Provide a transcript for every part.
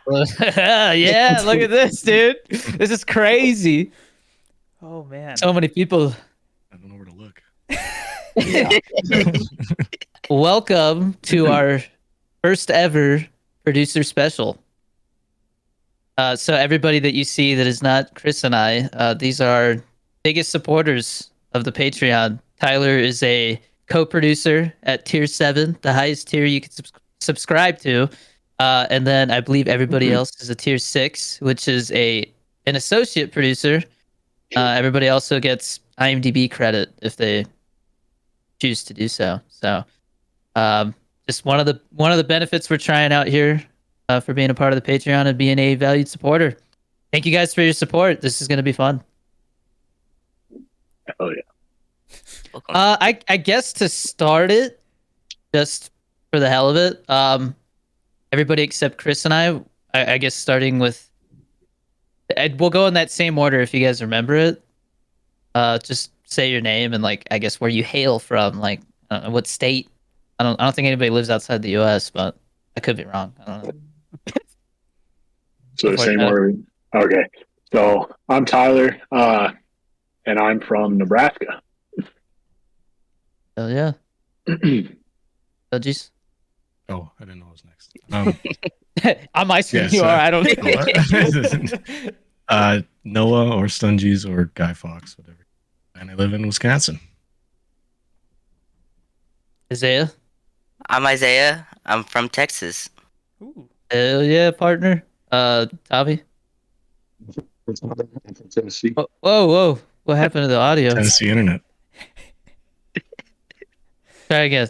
Yeah, look at this, dude. This is crazy. Oh man. So many people. I don't know where to look. Yeah. Welcome to our first ever producer special. So everybody that you see that is not Chris and I, these are our biggest supporters of the Patreon. Tyler is a co-producer at tier 7, the highest tier you can subscribe to. And then I believe everybody else is a tier 6, which is an associate producer. Everybody also gets IMDb credit if they choose to do so. So just one of the benefits we're trying out here for being a part of the Patreon and being a valued supporter. Thank you guys for your support. This is going to be fun. Oh yeah. I guess to start it, just for the hell of it, everybody except Chris and I guess starting with, we'll go in that same order if you guys remember it. Just say your name and I guess where you hail from, what state. I don't think anybody lives outside the U.S., but I could be wrong. I don't know. So the same order. Okay. So I'm Tyler, and I'm from Nebraska. Hell yeah. Jeez. Oh, I didn't know it was next. On my screen, you are. I don't know. Noah or Stungies or Guy Fawkes, whatever. And I live in Wisconsin. Isaiah. I'm Isaiah. I'm from Texas. Ooh. Hell yeah, partner. Tommy. From Tennessee. Whoa. What happened to the audio? Tennessee internet. Try again.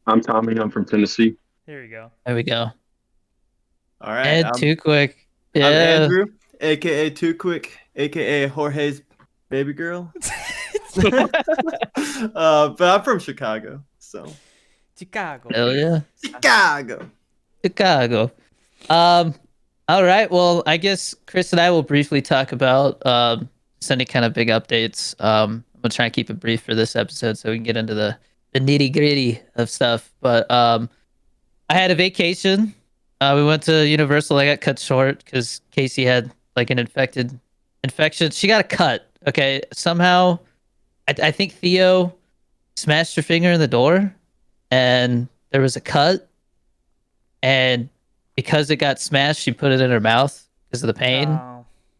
I'm Tommy. I'm from Tennessee. There you go. There we go. All right. Ed, too quick. Yeah. I'm Andrew, aka Too Quick, aka Jorge's baby girl. But I'm from Chicago, so Chicago. Hell yeah. Chicago. All right. Well, I guess Chris and I will briefly talk about any kind of big updates. I'm gonna try and keep it brief for this episode so we can get into the nitty gritty of stuff. But I had a vacation. We went to Universal. I got cut short because Casey had an infection. She got a cut. Okay. Somehow, I think Theo smashed her finger in the door, and there was a cut. And because it got smashed, she put it in her mouth because of the pain,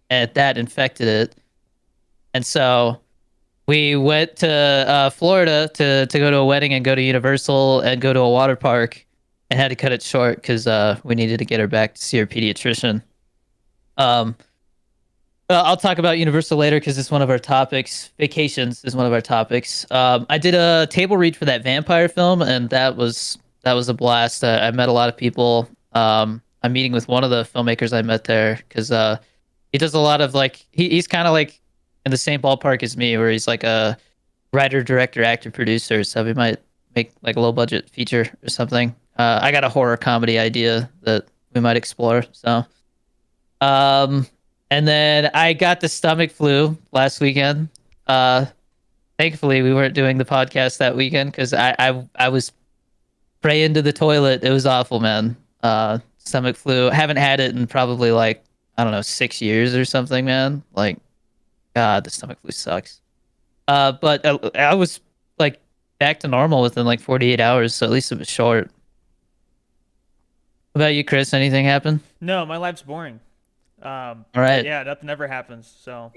and that infected it. And so we went to Florida to go to a wedding and go to Universal and go to a water park, and had to cut it short because we needed to get her back to see her pediatrician. I'll talk about Universal later because it's one of our topics. Vacations is one of our topics. I did a table read for that vampire film, and that was a blast. I met a lot of people. I'm meeting with one of the filmmakers I met there because he does a lot of he's kind of in the same ballpark as me, where he's a writer, director, actor, producer. So we might make a low budget feature or something. I got a horror comedy idea that we might explore. So, and then I got the stomach flu last weekend. Thankfully, we weren't doing the podcast that weekend because I was praying to the toilet. It was awful, man. Stomach flu. I haven't had it in probably I don't know, 6 years or something, man. God, the stomach flu sucks. But I was back to normal within 48 hours, so at least it was short. What about you, Chris? Anything happen? No, my life's boring. All right. Yeah, nothing ever happens. So.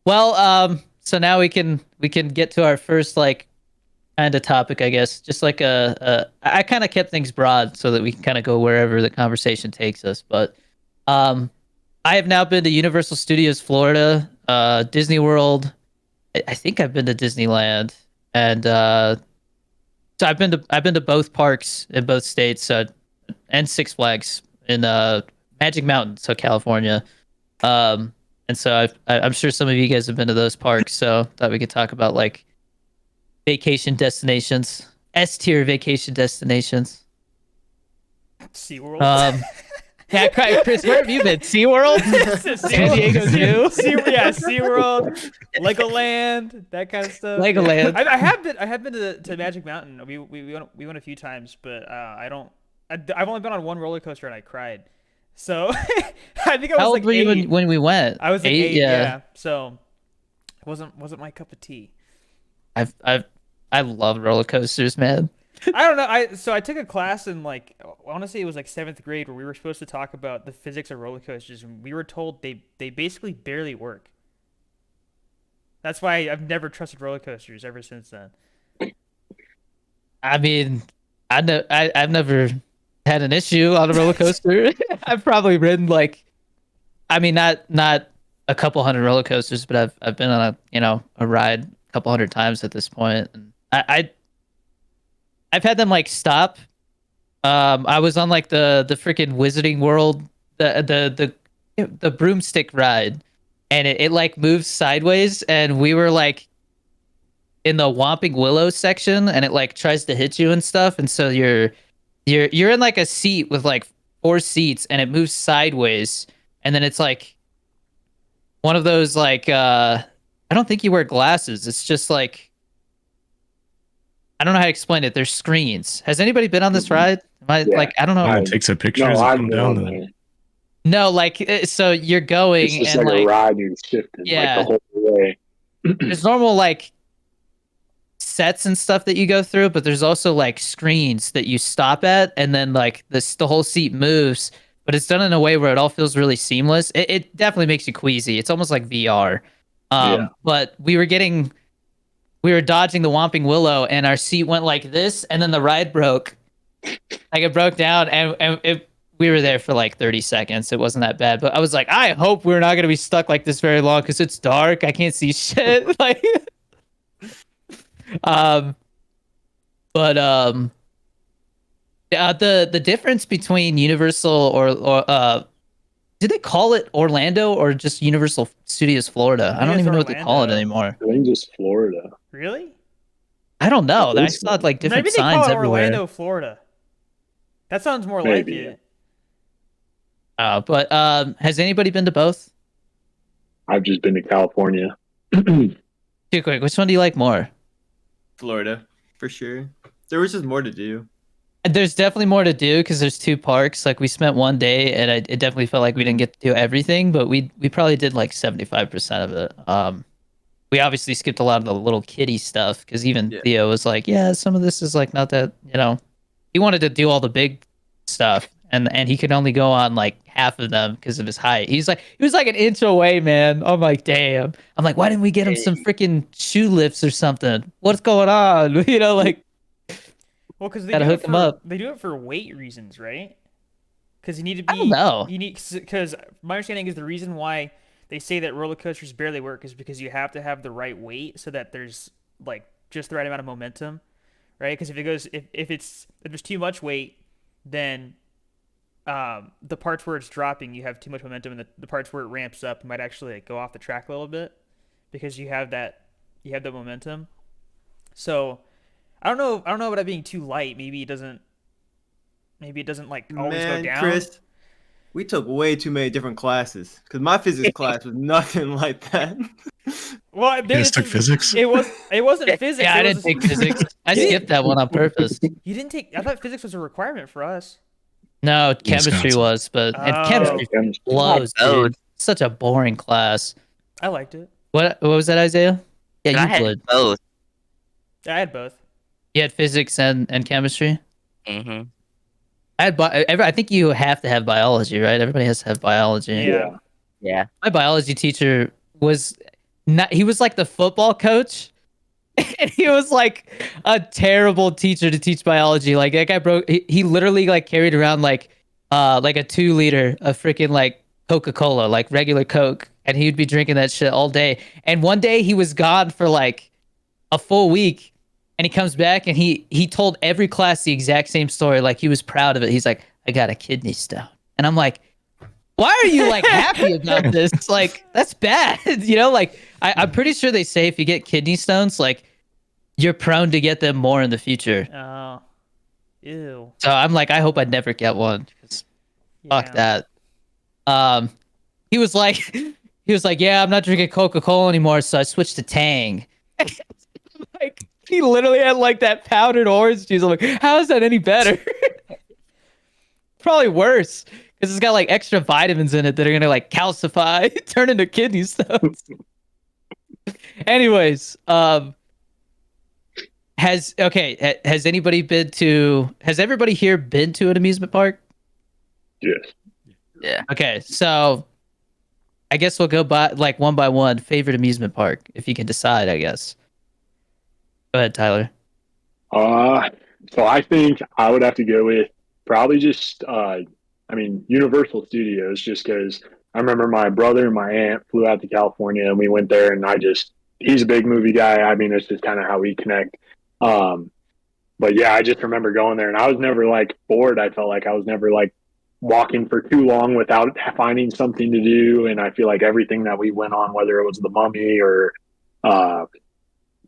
Well, so now we can get to our first kind of topic, I guess. Just I kind of kept things broad so that we can kind of go wherever the conversation takes us. But I have now been to Universal Studios Florida, Disney World. I think I've been to Disneyland, and so I've been to both parks in both states, and Six Flags in Magic Mountain, so California. And so I'm sure some of you guys have been to those parks, so thought we could talk about vacation destinations, S tier vacation destinations. SeaWorld. Yeah, Chris, where have you been? SeaWorld? San Diego Zoo? SeaWorld, Legoland, that kind of stuff. Legoland. I have been to Magic Mountain. We went a few times, but I don't I've only been on one roller coaster and I cried. So I think I was How like old were you 8. when we went? I was like 8, Yeah. yeah. So it wasn't my cup of tea. I love roller coasters, man. I don't know. I took a class in like I want to say it was like 7th grade where we were supposed to talk about the physics of roller coasters, and we were told they basically barely work. That's why I've never trusted roller coasters ever since then. I mean, I've never had an issue on a roller coaster. I've probably ridden like, I mean, not a couple hundred roller coasters, but I've been on a ride a couple hundred times at this point, and I've had them like stop. I was on like the freaking Wizarding World, the broomstick ride, and it like moves sideways, and we were like in the Whomping Willow section, and it like tries to hit you and stuff, and so you're in like a seat with like 4 seats, and it moves sideways, and then it's like one of those like I don't think you wear glasses. It's just like I don't know how to explain it. There's screens. Has anybody been on this ride? Am I Yeah. like I don't know. It takes a picture No, as I've come been down. on Then there. No, like so you're going It's just and like, like a ride and shifting Yeah. like the whole way. there's normal like sets and stuff that you go through, but there's also like screens that you stop at, and then like the whole seat moves, but it's done in a way where it all feels really seamless. It definitely makes you queasy. It's almost like VR. Yeah. But we were dodging the Whomping Willow, and our seat went like this, and then the ride broke. Like it broke down, and we were there for like 30 seconds. It wasn't that bad, but I was like, I hope we're not gonna be stuck like this very long because it's dark. I can't see shit. Like, but the difference between Universal or did they call it Orlando or just Universal Studios Florida? I think don't it's even know what they call it Orlando. anymore. I think just Florida. Really? I don't know. I I think saw so. like different Maybe they signs call it everywhere. Orlando, Florida. That sounds more Maybe, like yeah. it. But has anybody been to both? I've just been to California. Too quick. Which one do you like more? Florida, for sure. There was just more to do. There's definitely more to do because there's 2 parks. Like we spent one day, and it definitely felt like we didn't get to do everything, but we probably did like 75% of it. We obviously skipped a lot of the little kiddie stuff because even Yeah. Theo was like, yeah, some of this is like not that, he wanted to do all the big stuff, and he could only go on like half of them because of his height. He was like an inch away, man. I'm like, damn. I'm like, why didn't we get him some freaking shoe lifts or something? What's going on? Like. Well, because they Gotta do hook it 'em for up. they do it for weight reasons, right? Because you need to be. I don't know. You need because my understanding is the reason why they say that roller coasters barely work is because you have to have the right weight so that there's like just the right amount of momentum, right? Because if there's too much weight, then the parts where it's dropping, you have too much momentum, and the parts where it ramps up, you might actually like, go off the track a little bit because you have the momentum. So I don't know about it being too light. Maybe it doesn't like always go Man, down. Chris, we took way too many different classes because my physics class was nothing like that. Well, you just took physics. It wasn't physics. Yeah, I it didn't was, take physics. I skipped that one on purpose. You didn't take. I thought physics was a requirement for us. No, chemistry Wisconsin. was, but and Oh. chemistry Chemistry. blows, Oh. dude. Such a boring class. I liked it. What was that, Isaiah? I Yeah, had Euclid. both. I had both. You had physics and chemistry. hmm I had I think you have to have biology, right? Everybody has to have biology. Yeah. Yeah. My biology teacher was not. He was like the football coach. And he was like a terrible teacher to teach biology. Like that guy broke. He literally like carried around like a 2-liter of freaking like Coca-Cola, like regular Coke, and he'd be drinking that shit all day. And one day he was gone for like a full week, and he comes back and he told every class the exact same story. Like he was proud of it. He's like, I got a kidney stone, and I'm like, why are you like happy about this? Like that's bad, Like I'm pretty sure they say if you get kidney stones, like you're prone to get them more in the future. Oh. Ew. So I'm like, I hope I never get one. 'Cause fuck that. He was like, yeah, I'm not drinking Coca-Cola anymore, so I switched to Tang. Like he literally had like that powdered orange juice. I'm like, how is that any better? probably worse because it's got like extra vitamins in it that are gonna like calcify, turn into kidney stones. Anyways, has anybody been to? Has everybody here been to an amusement park? Yes. Yeah. Okay, so I guess we'll go by like one by one. Favorite amusement park, if you can decide, I guess. Go ahead, Tyler. So I think I would have to go with probably just, Universal Studios, just because I remember my brother and my aunt flew out to California and we went there, and he's a big movie guy. I mean, it's just kind of how we connect. But yeah, I just remember going there, and I was never like bored. I felt like I was never like walking for too long without finding something to do. And I feel like everything that we went on, whether it was The Mummy or uh,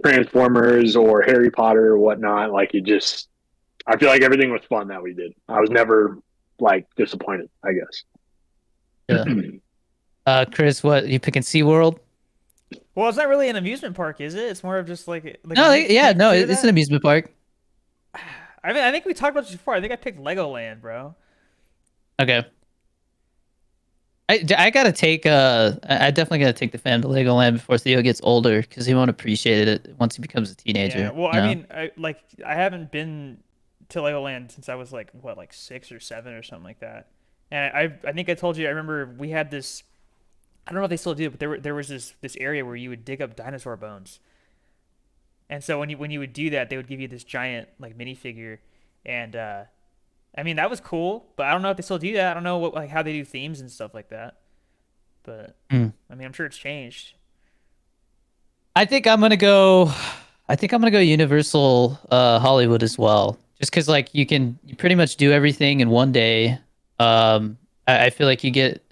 Transformers or Harry Potter or whatnot, like I feel like everything was fun that we did. I was never like disappointed, I guess. Yeah. Chris, what you picking? SeaWorld? Well, it's not really an amusement park, is it? It's more of just like No, yeah, no, consider it's that? an amusement park. I mean, I think we talked about this before. I think I picked Legoland, bro. Okay. I gotta take I definitely gotta take the fan to Legoland before Theo gets older because he won't appreciate it once he becomes a teenager. Yeah. Well, you I know? mean, I haven't been to Legoland since I was like 6 or 7 or something like that. And I think I told you I remember we had this. I don't know if they still do, but there was this area where you would dig up dinosaur bones. And so when you would do that, they would give you this giant like minifigure, and I mean that was cool. But I don't know if they still do that. I don't know how they do themes and stuff like that. But Mm. I mean, I'm sure it's changed. I think I'm gonna go. I think I'm gonna go Universal Hollywood as well, just because like you pretty much do everything in one day. I feel like you get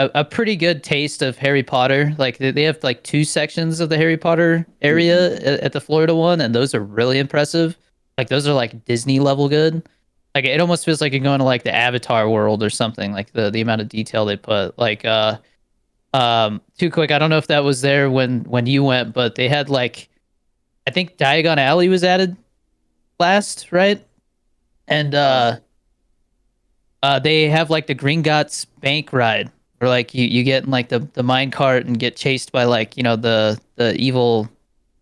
a pretty good taste of Harry Potter. Like they have like 2 sections of the Harry Potter area at the Florida one, and those are really impressive. Like those are like Disney level good. Like it almost feels like you're going to like the Avatar world or something. Like the amount of detail they put. Like too quick. I don't know if that was there when you went, but they had like I think Diagon Alley was added last, right? And they have like the Gringotts bank ride where like you get in like the mine cart and get chased by like, the evil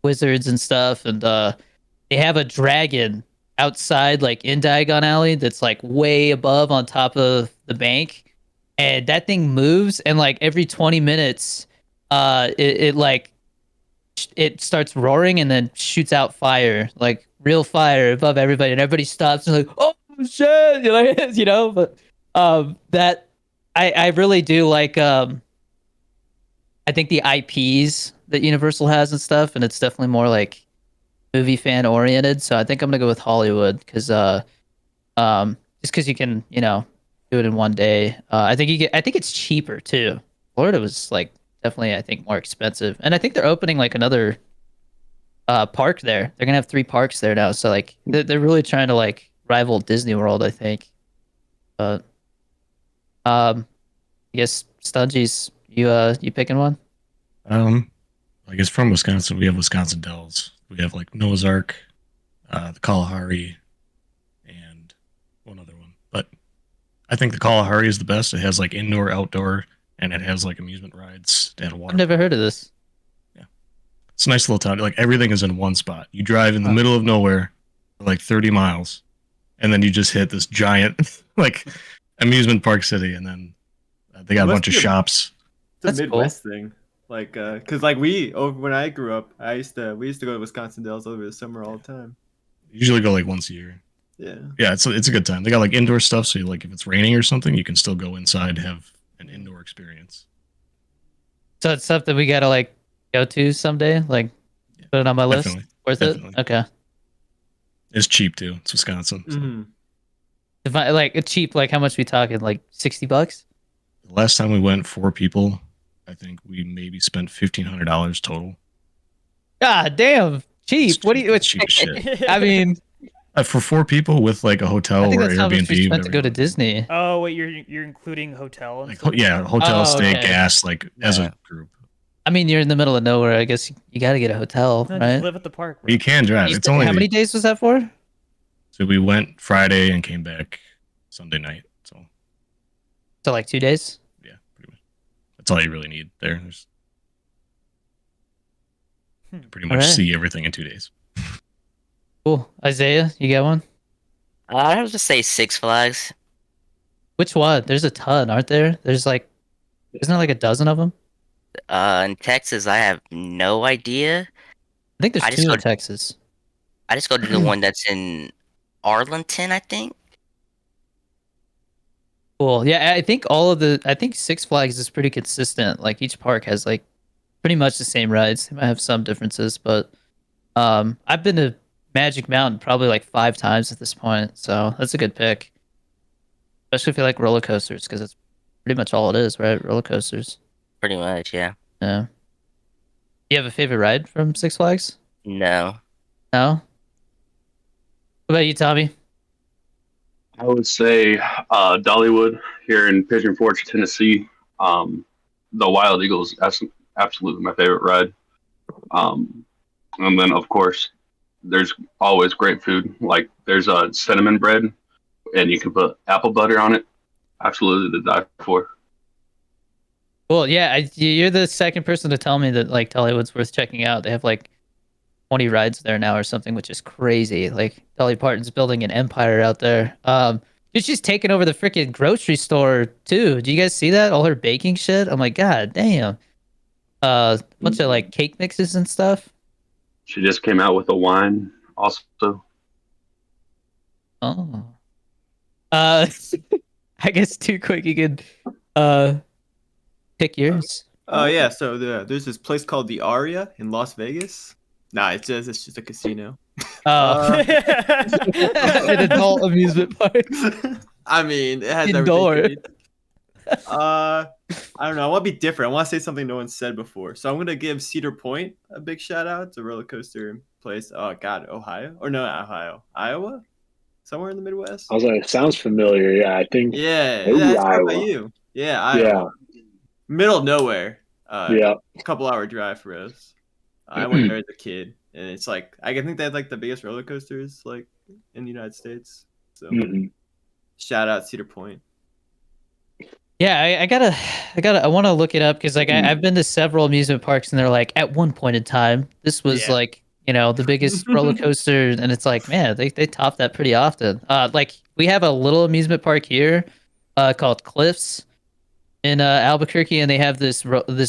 wizards and stuff. And they have a dragon outside like in Diagon Alley that's like way above on top of the bank. And that thing moves, and like every 20 minutes, it starts roaring and then shoots out fire, like real fire above everybody, and everybody stops and like, oh shit, But that I really do like. I think the IPs that Universal has and stuff, and it's definitely more like movie fan oriented. So I think I'm gonna go with Hollywood because just because you can do it in one day. I think I think it's cheaper too. Florida was like definitely I think more expensive, and I think they're opening like another park there. They're gonna have 3 parks there now, so like they're really trying to like rival Disney World, I think. But I guess Stungies, you picking one? I guess from Wisconsin, we have Wisconsin Dells. We have like Noah's Ark, the Kalahari, and one other one. But I think the Kalahari is the best. It has like indoor, outdoor, and it has like amusement rides and water. I've never heard of this. Yeah, it's a nice little town. Like everything is in one spot. You drive in the middle of nowhere for like 30 miles, and then you just hit this giant like amusement park city, and then they got a bunch of shops. It's a That's Midwest thing. Like, cause like when I grew up, we used to go to Wisconsin Dells over the summer all the time. Usually go like once a year. Yeah. Yeah, it's a good time. They got like indoor stuff, so like if it's raining or something, you can still go inside, have an indoor experience. So it's something we gotta like go to someday. Like put it on my list. Definitely. Worth Definitely. it? Okay. It's cheap too. It's Wisconsin. So. Mm-hmm. If I like it's cheap, like how much we talking? Like $60? The last time we went, 4 people, I think we maybe spent $1,500 total. God damn, cheap. It's What do you? it's cheap as shit. I mean, For 4 people with like a hotel I think or that's how much Airbnb, we spent to go to whatever. Disney. Oh wait, you're including hotel and Like stuff? yeah, hotel, Oh, stay, okay. gas, like as Yeah. a group. I mean, you're in the middle of nowhere. I guess you got to get a hotel, No, just right? live at the park. Bro. You can drive. How many days was that for? So we went Friday and came back Sunday night. So like 2 days. Yeah, pretty much. That's all you really need there. There's pretty much Alright. see everything in 2 days. Cool. Isaiah, you got one? I would just say Six Flags. Which one? There's a ton, aren't there? There's like, isn't there like a dozen of them? In Texas, I have no idea. I think there's I just 2 go. in Texas. I just go to the one that's in Arlington, I think. Cool. Yeah, I think Six Flags is pretty consistent. Like each park has like pretty much the same rides. They might have some differences, but I've been to Magic Mountain probably like 5 times at this point, so that's a good pick. Especially if you like roller coasters, because it's pretty much all it is, right? Roller coasters. Pretty much, yeah. Yeah. You have a favorite ride from Six Flags? No. No? What about you, Tommy? I would say Dollywood here in Pigeon Forge, Tennessee. The Wild Eagles, absolutely my favorite ride. And then, of course, there's always great food. Like there's a cinnamon bread, and you can put apple butter on it. Absolutely to die for. Well, yeah, you're the second person to tell me that like Dollywood's worth checking out. They have like 20 rides there now or something, which is crazy. Like Dolly Parton's building an empire out there. She's taking over the freaking grocery store too. Do you guys see that? All her baking shit. I'm like, God damn. Bunch of like cake mixes and stuff. She just came out with a wine also. Oh. I guess too quick you could pick yours. Oh yeah, so there's this place called the Aria in Las Vegas. Nah, it's just a casino. Oh. An adult amusement park. I mean, it has Indoor. everything. I don't know. I want to be different. I want to say something no one said before. So I'm gonna give Cedar Point a big shout out. It's a roller coaster place. Oh God, Ohio or no, not Ohio, Iowa, somewhere in the Midwest. I was like, it sounds familiar. Yeah, I think. Yeah, maybe that's right Iowa. by you. Yeah, Iowa. Middle of nowhere. Yeah. A couple hour drive for us. I went there as a kid, and it's like I think they have like the biggest roller coasters like in the United States. So shout out Cedar Point. Yeah, I want to look it up because like I've been to several amusement parks and they're like at one point in time this was like the biggest roller coaster, and it's like man they top that pretty often. Like we have a little amusement park here called Cliffs in Albuquerque, and they have this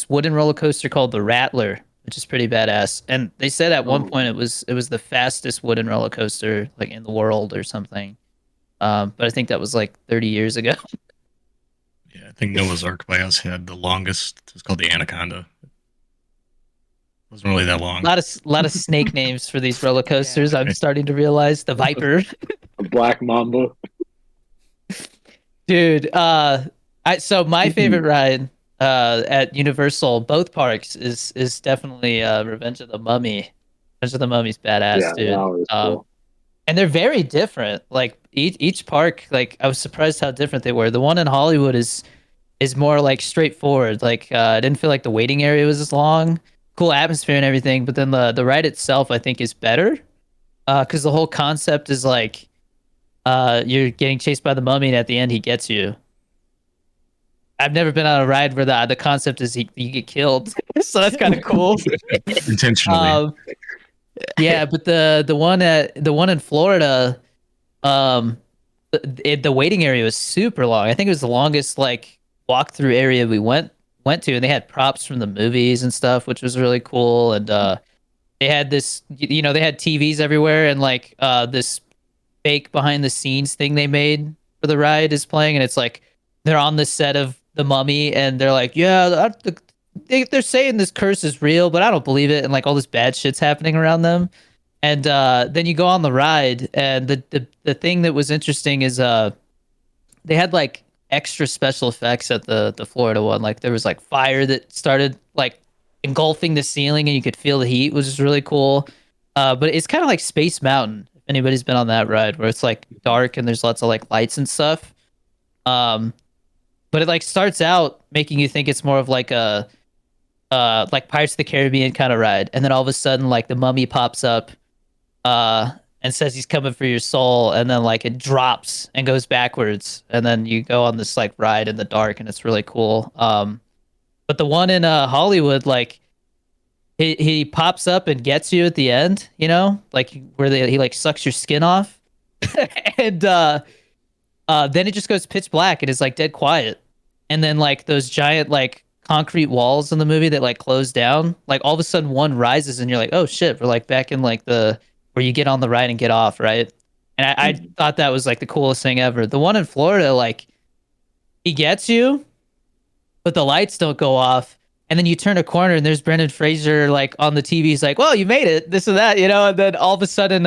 wooden roller coaster called the Rattler, which is pretty badass. And they said at one point it was the fastest wooden roller coaster like in the world or something. But I think that was like 30 years ago. Yeah, I think Noah's Ark by us had the longest. It's called the Anaconda. It wasn't really that long. A lot of snake names for these roller coasters. I'm starting to realize the Viper, A Black Mamba. dude. So my favorite ride at Universal, both parks, is definitely Revenge of the Mummy. Revenge of the Mummy's badass, Yeah, dude. that was cool. And they're very different. Like each park, like I was surprised how different they were. The one in Hollywood is more like straightforward. Like I didn't feel like the waiting area was as long. Cool atmosphere and everything, but then the ride itself I think is better. Because the whole concept is like you're getting chased by the mummy and at the end he gets you. I've never been on a ride where the concept is you get killed. So that's kind of cool. Intentionally. Yeah, but the one in Florida, the waiting area was super long. I think it was the longest like walkthrough area we went to, and they had props from the movies and stuff, which was really cool. And they had this, they had TVs everywhere, and like this fake behind the scenes thing they made for the ride is playing, and it's like they're on the set of The Mummy, and they're like, yeah, they're saying this curse is real, but I don't believe it, and like all this bad shit's happening around them. And then you go on the ride, and the thing that was interesting is they had like extra special effects at the Florida one. Like there was like fire that started like engulfing the ceiling, and you could feel the heat, which is really cool. But it's kind of like Space Mountain, if anybody's been on that ride, where it's like dark and there's lots of like lights and stuff. But it like starts out making you think it's more of like a like Pirates of the Caribbean kind of ride, and then all of a sudden like the mummy pops up, and and says he's coming for your soul, and then like it drops and goes backwards, and then you go on this like ride in the dark, and it's really cool. But the one in Hollywood, like he pops up and gets you at the end, you know, like where he like sucks your skin off, and then it just goes pitch black and it's like dead quiet, and then like those giant like concrete walls in the movie that like close down, like all of a sudden one rises and you're like, oh shit, we're like back in like the where you get on the ride and get off, right? And I thought that was like the coolest thing ever. The one in Florida, like he gets you, but the lights don't go off. And then you turn a corner and there's Brendan Fraser like on the TV. He's like, well, you made it, this and that, you know? And then all of a sudden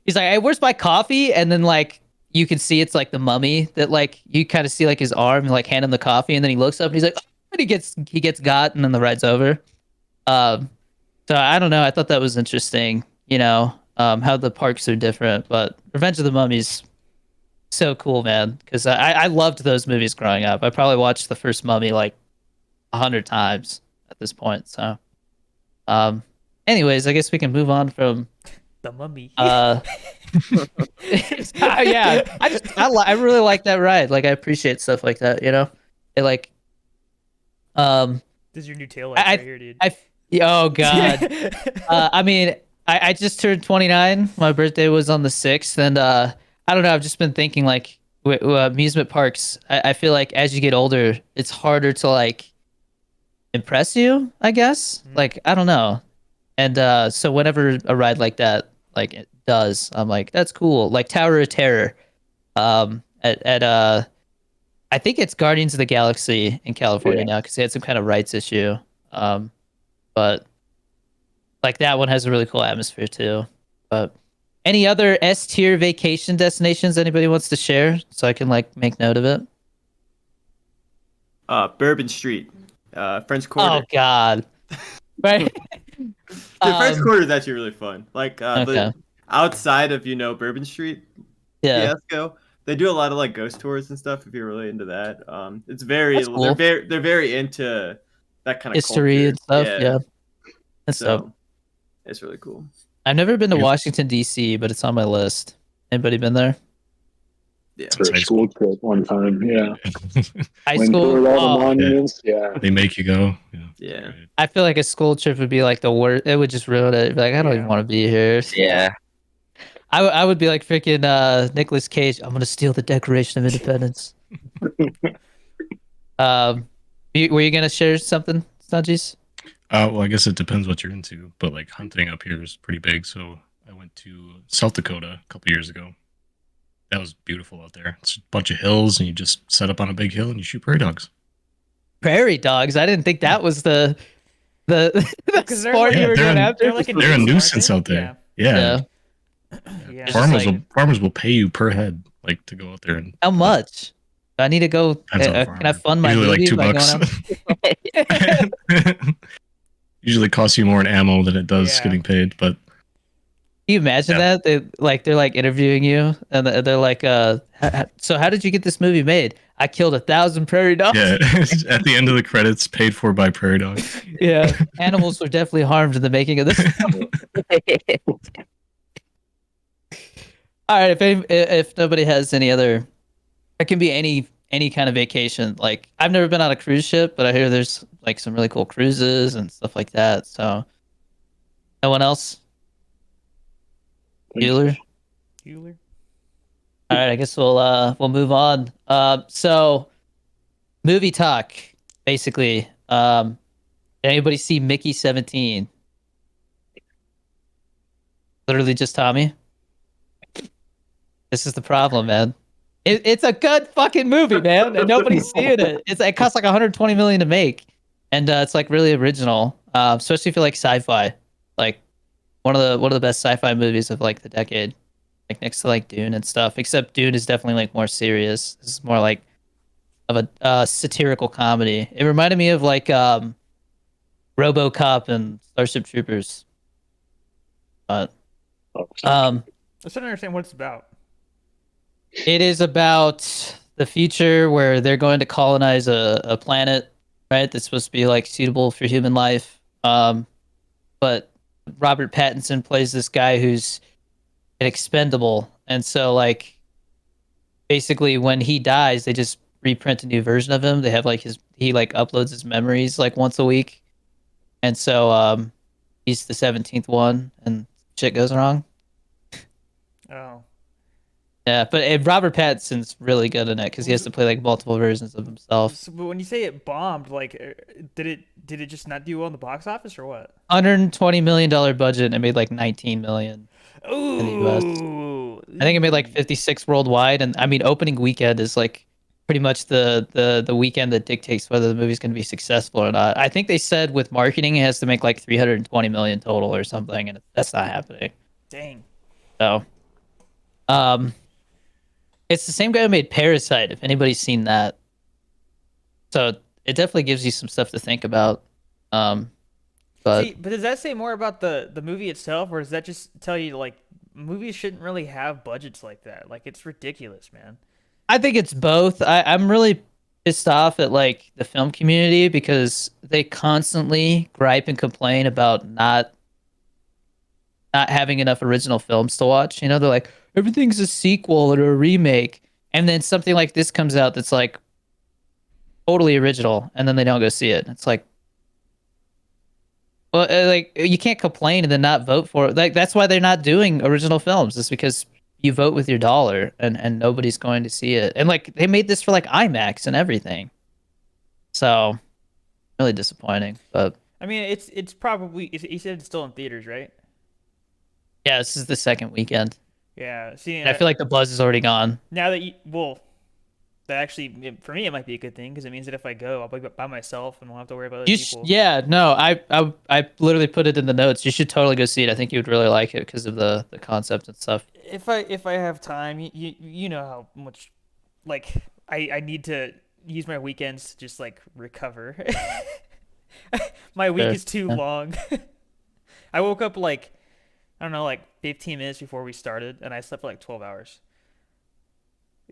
he's like, hey, where's my coffee? And then like you can see it's like the mummy that like you kind of see like his arm and like hand him the coffee. And then he looks up and he's like, oh, and he gets got, and then the ride's over. So I don't know. I thought that was interesting, you know, how the parks are different. But Revenge of the Mummy's so cool, man, because I loved those movies growing up. I probably watched the first Mummy like 100 times at this point. So anyways, I guess we can move on from The Mummy. yeah, I really like that ride. Like I appreciate stuff like that, you know. It like This is your new tail lights right here, dude. Oh god. I mean, I just turned 29. My birthday was on the 6th, and I don't know, I've just been thinking like amusement parks, I feel like as you get older, it's harder to like impress you, I guess. Like I don't know. And so whenever a ride like that like it does, I'm like, that's cool. Like Tower of Terror at I think it's Guardians of the Galaxy in California now, because they had some kind of rights issue. But like that one has a really cool atmosphere too. But any other S tier vacation destinations anybody wants to share, so I can like make note of it? Bourbon Street, French Quarter. Oh god. Right. The French Quarter is actually really fun. Like Okay. outside of Bourbon Street, Yeah. fiasco, they do a lot of like ghost tours and stuff. If you're really into that, it's very That's cool. they're very into that kind of History and stuff. Yeah. That's So dope. it's really cool. I've never been to Yeah. Washington D.C., but it's on my list. Anybody been there? Yeah. For a High school trip one time. Yeah. High Went school. toured all Oh, the monuments. Yeah. They make you go. Yeah. Yeah. I feel like a school trip would be like the worst. It would just ruin it. Be like, I don't even Yeah. want to be here. Yeah. I would be like freaking Nicolas Cage. I'm gonna steal the Declaration of Independence. Were you gonna share something, Snudgies? Well, I guess it depends what you're into, but like hunting up here is pretty big. So I went to South Dakota a couple years ago. That was beautiful out there. It's a bunch of hills, and you just set up on a big hill and you shoot prairie dogs. Prairie dogs. I didn't think that was the Because they're sport like- you were they're going in- after. They're like a They're a nuisance, nuisance aren't out they? there. Yeah. Yeah. It's Farmers like- farmers will pay you per head, like to go out there and How much? Do I need to go. Depends on the Can I farmer. fund my Usually like movie by $2. going out? Usually costs you more in ammo than it does Yeah. getting paid, but Can you imagine Yeah. that? They're like interviewing you, and they're like, so how did you get this movie made? I killed 1,000 prairie dogs. yeah, at the end of the credits, paid for by prairie dogs. Yeah. Animals were definitely harmed in the making of this. All right. If nobody has any other, it can be any kind of vacation. Like I've never been on a cruise ship, but I hear there's like some really cool cruises and stuff like that. So, no one else? Bueller? Bueller? All right, I guess we'll move on. So movie talk, basically. Did anybody see Mickey 17? Literally just Tommy. This is the problem, man. It's a good fucking movie, man, and nobody's seeing it. It costs like 120 million to make, and it's like really original, especially if you like sci-fi. Like one of the best sci-fi movies of like the decade, like next to like Dune and stuff. Except Dune is definitely like more serious. This is more like of a satirical comedy. It reminded me of like RoboCop and Starship Troopers. But I just don't understand what it's about. it is about the future where they're going to colonize a planet, right? That's supposed to be like suitable for human life. But Robert Pattinson plays this guy who's expendable, and so like basically when he dies, they just reprint a new version of him. They have like he like uploads his memories like once a week, and so he's the 17th one, and shit goes wrong. Oh. Yeah, but Robert Pattinson's really good in it because he has to play like multiple versions of himself. So, but when you say it bombed, like, did it just not do well in the box office or what? $120 million budget and it made like 19 million in the US. Ooh. I think it made like 56 worldwide, and I mean opening weekend is like pretty much the weekend that dictates whether the movie's going to be successful or not. I think they said with marketing it has to make like 320 million total or something, and that's not happening. Dang. So, it's the same guy who made Parasite, if anybody's seen that. So it definitely gives you some stuff to think about. But See, but does that say more about the movie itself, or does that just tell you like movies shouldn't really have budgets like that? Like it's ridiculous, man. I think it's both. I'm really pissed off at like the film community because they constantly gripe and complain about not having enough original films to watch. You know, they're like, everything's a sequel or a remake. And then something like this comes out that's like totally original, and then they don't go see it. It's like, well, like you can't complain and then not vote for it. Like that's why they're not doing original films. It's because you vote with your dollar, and nobody's going to see it. And like they made this for like IMAX and everything. So really disappointing. But I mean, it's probably he said it's still in theaters, right? yeah, this is the second weekend. Yeah. See, And I feel like the buzz is already gone. now that that actually for me it might be a good thing because it means that if I go, I'll be by myself and won't have to worry about other people. Yeah, no, I literally put it in the notes. You should totally go see it. I think you would really like it because of the concept and stuff. If I have time, you know how much like I need to use my weekends to just like recover. My week Sure. is too Yeah. long. I woke up like I don't know, like 15 minutes before we started, and I slept for like 12 hours.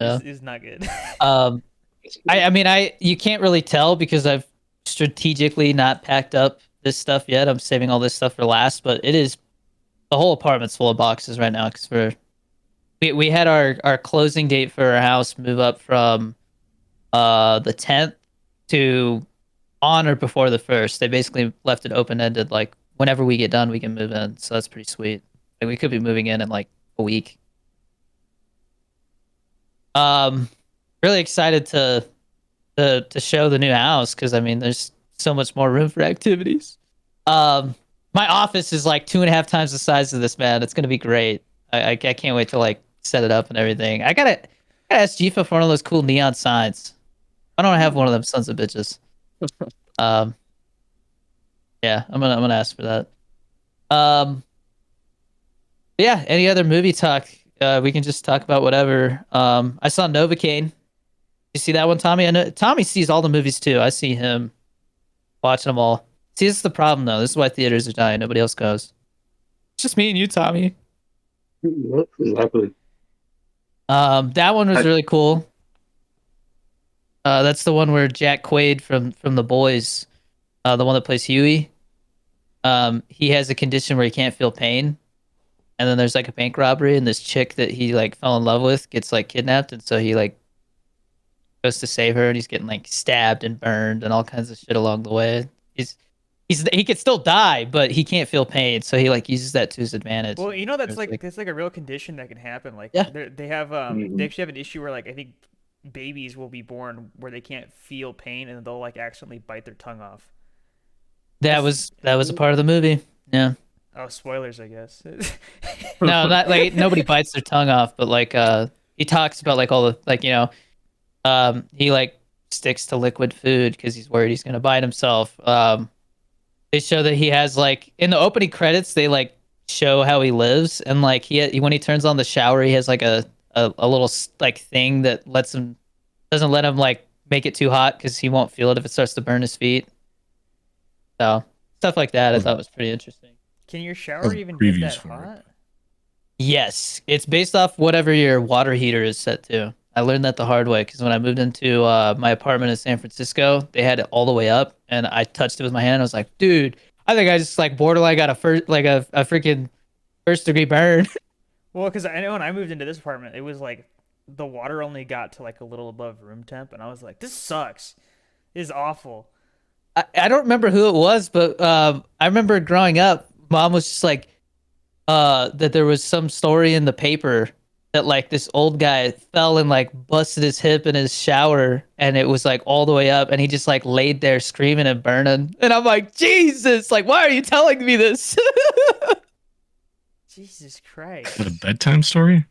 Yeah. It's not good. I mean, you can't really tell because I've strategically not packed up this stuff yet. I'm saving all this stuff for last, but it is the whole apartment's full of boxes right now because we had our closing date for our house move up from the 10th to on or before the 1st. They basically left it open ended, like whenever we get done, we can move in. So that's pretty sweet. Like we could be moving in like a week. Really excited to show the new house because I mean, there's so much more room for activities. My office is like 2.5 times the size of this, man. It's gonna be great. I can't wait to like set it up and everything. I gotta ask Jifa for one of those cool neon signs. I don't have one of them sons of bitches. Yeah, I'm gonna ask for that. Yeah, any other movie talk? We can just talk about whatever. I saw Novocaine. You see that one, Tommy? I know Tommy sees all the movies too. I see him watching them all. See, this is the problem though. This is why theaters are dying. Nobody else goes. It's just me and you, Tommy. Exactly. That one was really cool. That's the one where Jack Quaid from The Boys, the one that plays Huey. He has a condition where he can't feel pain, and then there's like a bank robbery, and this chick that he like fell in love with gets like kidnapped, and so he like goes to save her, and he's getting like stabbed and burned and all kinds of shit along the way. He could still die, but he can't feel pain, so he like uses that to his advantage. Well, you know that's There's, that's like a real condition that can happen. Like Yeah. they have they actually have an issue where like I think babies will be born where they can't feel pain and they'll like accidentally bite their tongue off. that was a part of the movie. Yeah. Oh, spoilers, I guess. No, not like nobody bites their tongue off, but like he talks about like all the like he like sticks to liquid food because he's worried he's gonna bite himself. They show that he has like in the opening credits they like show how he lives, and like when he turns on the shower he has like a little like thing that doesn't let him like make it too hot because he won't feel it if it starts to burn his feet. So stuff like that I thought was pretty interesting. Can your shower even get previews that for it. hot? Yes, it's based off whatever your water heater is set to. I learned that the hard way because when I moved into my apartment in San Francisco, they had it all the way up, and I touched it with my hand. I was like, "Dude, I think I just like borderline got a freaking first degree burn." Well, because I know when I moved into this apartment, it was like the water only got to like a little above room temp, and I was like, this sucks. This is awful. I don't remember who it was, but I remember growing up, mom was just like, that there was some story in the paper that like this old guy fell and like busted his hip in his shower, and it was like all the way up, and he just like laid there screaming and burning. And I'm like, Jesus, like, why are you telling me this? Jesus Christ. Is it a bedtime story?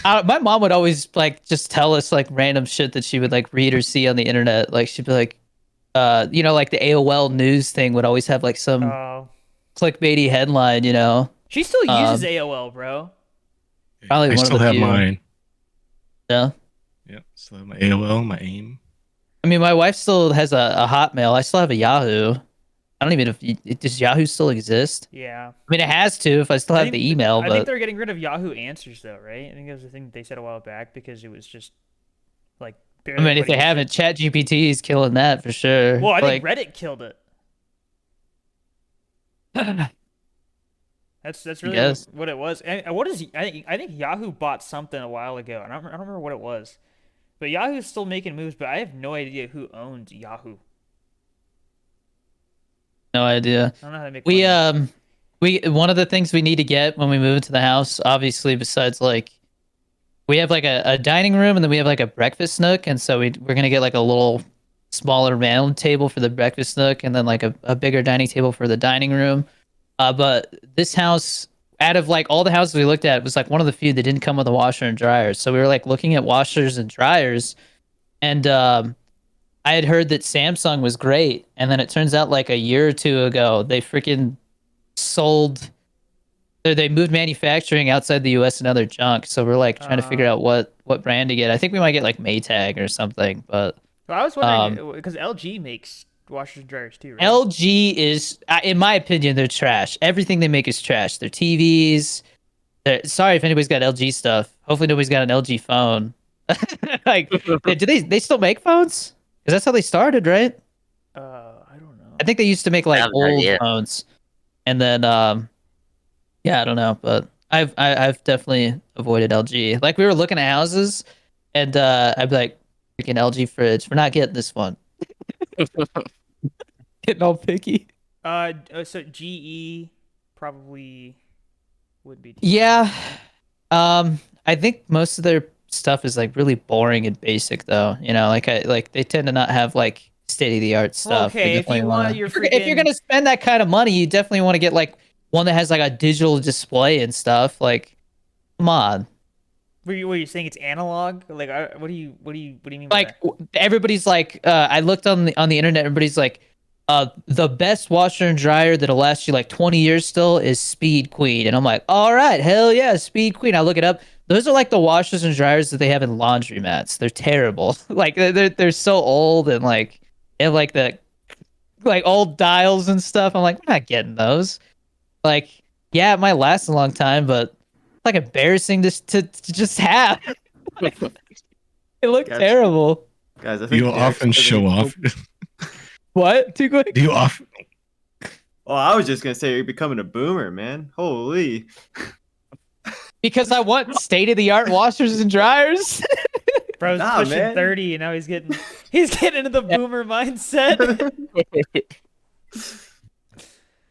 My mom would always like just tell us like random shit that she would like read or see on the internet. Like she'd be like, you know, like the AOL news thing would always have like some Oh, clickbaity headline, you know. she still uses Um, AOL, bro. Probably I one of still the have few. mine. Yeah. Yep. Still have my AOL, my AIM. I mean, my wife still has a Hotmail. I still have a Yahoo. I don't even know if does Yahoo still exist. Yeah. I mean, it has to if I still have the email, I think but they're getting rid of Yahoo Answers though, right? I think that was the thing that they said a while back because it was just like I barely. mean, if anybody they used haven't, it. ChatGPT is killing that for sure. Well, I think Like, Reddit killed it. That's really guess. what it was. And what is I think Yahoo bought something a while ago, and I don't remember what it was. But Yahoo's still making moves, but I have no idea who owns Yahoo. No idea. I don't know how to make We money. we one of the things we need to get when we move into the house, obviously, besides like we have like a dining room and then we have like a breakfast nook, and so we're gonna get like a little smaller round table for the breakfast nook and then like a bigger dining table for the dining room. But this house, out of like all the houses we looked at, was like one of the few that didn't come with a washer and dryer. So we were like looking at washers and dryers, and I had heard that Samsung was great, and then it turns out like a year or two ago they freaking sold. They moved manufacturing outside the U.S. and other junk. So we're like trying to figure out what brand to get. I think we might get like Maytag or something, but Well, I was um, wondering because LG makes washers and dryers too, right? LG is, in my opinion, they're trash. Everything they make is trash. Their TVs. Sorry if anybody's got LG stuff. Hopefully nobody's got an LG phone. Like, do they still make phones? Because that's how they started, right? I don't know. I think they used to make I like have no old idea. phones, and then yeah, I don't know, but I've definitely avoided LG. Like we were looking at houses, and I'd be like, freaking LG fridge. We're not getting this one. Getting all picky. So GE probably would be. Yeah. I think most of their stuff is like really boring and basic though. You know, like they tend to not have like state of the art stuff. They Okay, if definitely you wanna, want your if you're freaking. gonna spend that kind of money, you definitely want to get like one that has like a digital display and stuff. Like, come on. Were you saying it's analog? Like, what do you mean by Like that? everybody's like, I looked on the internet, everybody's like, the best washer and dryer that'll last you like 20 years still is Speed Queen. And I'm like, all right, hell yeah, Speed Queen. I look it up. Those are like the washers and dryers that they have in laundromats. They're terrible. Like they're so old, and like they have like the like old dials and stuff. I'm like, we're not getting those. Like, yeah, it might last a long time, but it's like embarrassing to just have. It looked Guys, terrible. guys, I Do think you Derek's often show gonna- off? What? Too quick? Do you often? Oh, I was just gonna say you're becoming a boomer, man. Holy. Because I want state of the art washers and dryers. Bro's Nah, pushing man. 30, and now he's getting into the boomer mindset.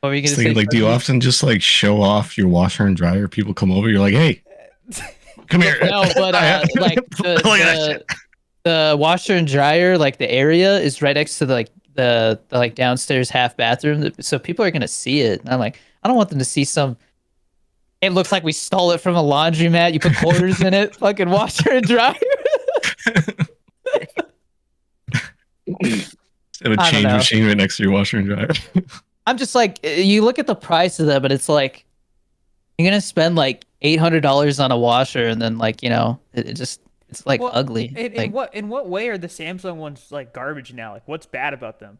What were you gonna Just thinking, say? like, do you often just like show off your washer and dryer? People come over, you're like, hey, come here. No, but like Look at that shit. the washer and dryer, like the area is right next to the like downstairs half bathroom, so people are gonna see it. And I'm like, I don't want them to see some. It looks like we stole it from a laundromat. You put quarters in it, fucking washer and dryer. Have a I don't change know. machine right next to your washer and dryer. I'm just like, you look at the price of them, but it's like you're gonna spend like $800 on a washer, and then like it just it's like Well, ugly. In Like, in what way are the Samsung ones like garbage now? Like, what's bad about them?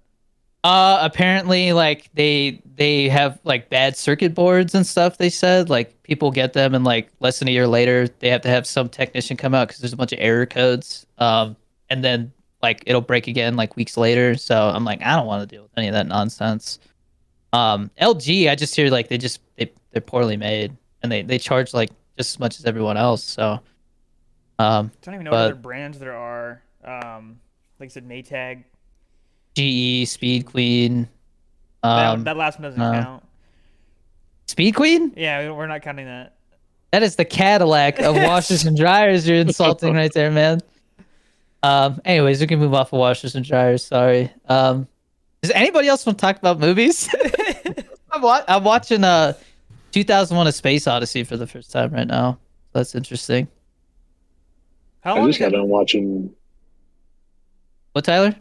apparently like they have like bad circuit boards and stuff. They said like people get them and like less than a year later they have to have some technician come out because there's a bunch of error codes. And then like it'll break again like weeks later. So I'm like, I don't want to deal with any of that nonsense. LG, I just hear like they're poorly made, and they charge like just as much as everyone else. So, I don't even know what but other brands there are. Like I said, Maytag. GE, Speed Queen, That last one doesn't no. count. Speed Queen. Yeah, we're not counting that. That is the Cadillac of washers and dryers you're insulting right there, man. Anyways, we can move off of washers and dryers. Sorry. Does anybody else want to talk about movies? I'm watching 2001: A Space Odyssey for the first time right now. That's interesting. How I long just is got that? done watching. What, Tyler?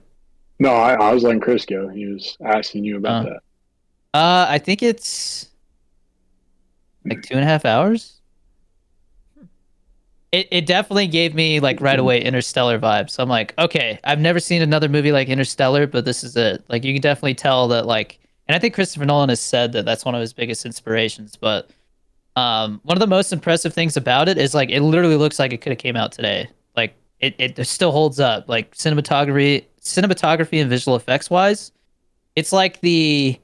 No, I was letting Chris go. He was asking you about Oh. that. I think it's like 2.5 hours. It definitely gave me like right away Interstellar vibes. So I'm like, okay, I've never seen another movie like Interstellar, but this is it. Like you can definitely tell that like, and I think Christopher Nolan has said that that's one of his biggest inspirations. But one of the most impressive things about it is like it literally looks like it could have came out today. Like it still holds up. Like cinematography and visual effects wise, it's like I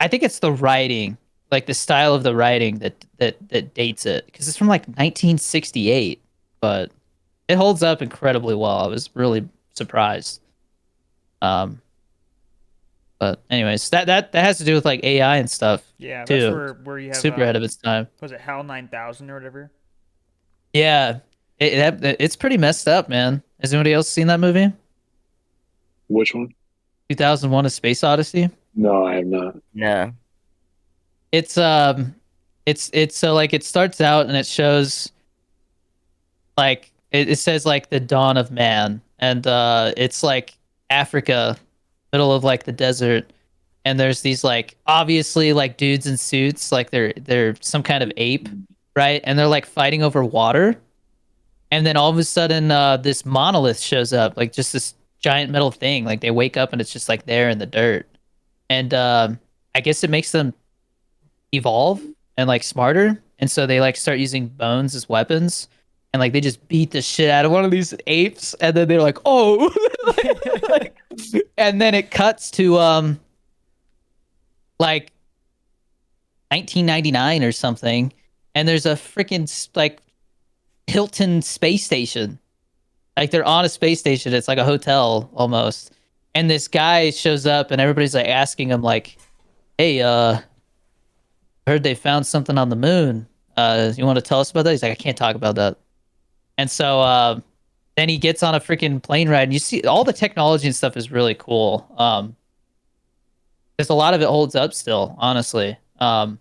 think it's the writing, like the style of the writing that dates it, because it's from like 1968, but it holds up incredibly well. I was really surprised. But anyways, that has to do with like AI and stuff. Yeah, too. that's where you have Super ahead of its time. was it HAL 9000 or whatever? Yeah, it's pretty messed up, man. Has anybody else seen that movie? Which one? 2001: A Space Odyssey. No, I have not. No. It's so like it starts out and it shows like it says like the dawn of man, and it's like Africa, middle of like the desert, and there's these like obviously like dudes in suits, like they're some kind of ape, right? And they're like fighting over water, and then all of a sudden this monolith shows up, like just this giant metal thing. Like they wake up and it's just like there in the dirt, and I guess it makes them evolve and like smarter, and so they like start using bones as weapons, and like they just beat the shit out of one of these apes, and then they're like, oh. Like, and then it cuts to like 1999 or something, and there's a freaking like Hilton space station. Like they're on a space station. It's like a hotel almost, and this guy shows up and everybody's like asking him like, hey, heard they found something on the moon. You want to tell us about that? He's like, I can't talk about that. And so then he gets on a freaking plane ride, and you see all the technology and stuff is really cool. There's a lot of it holds up still, honestly. But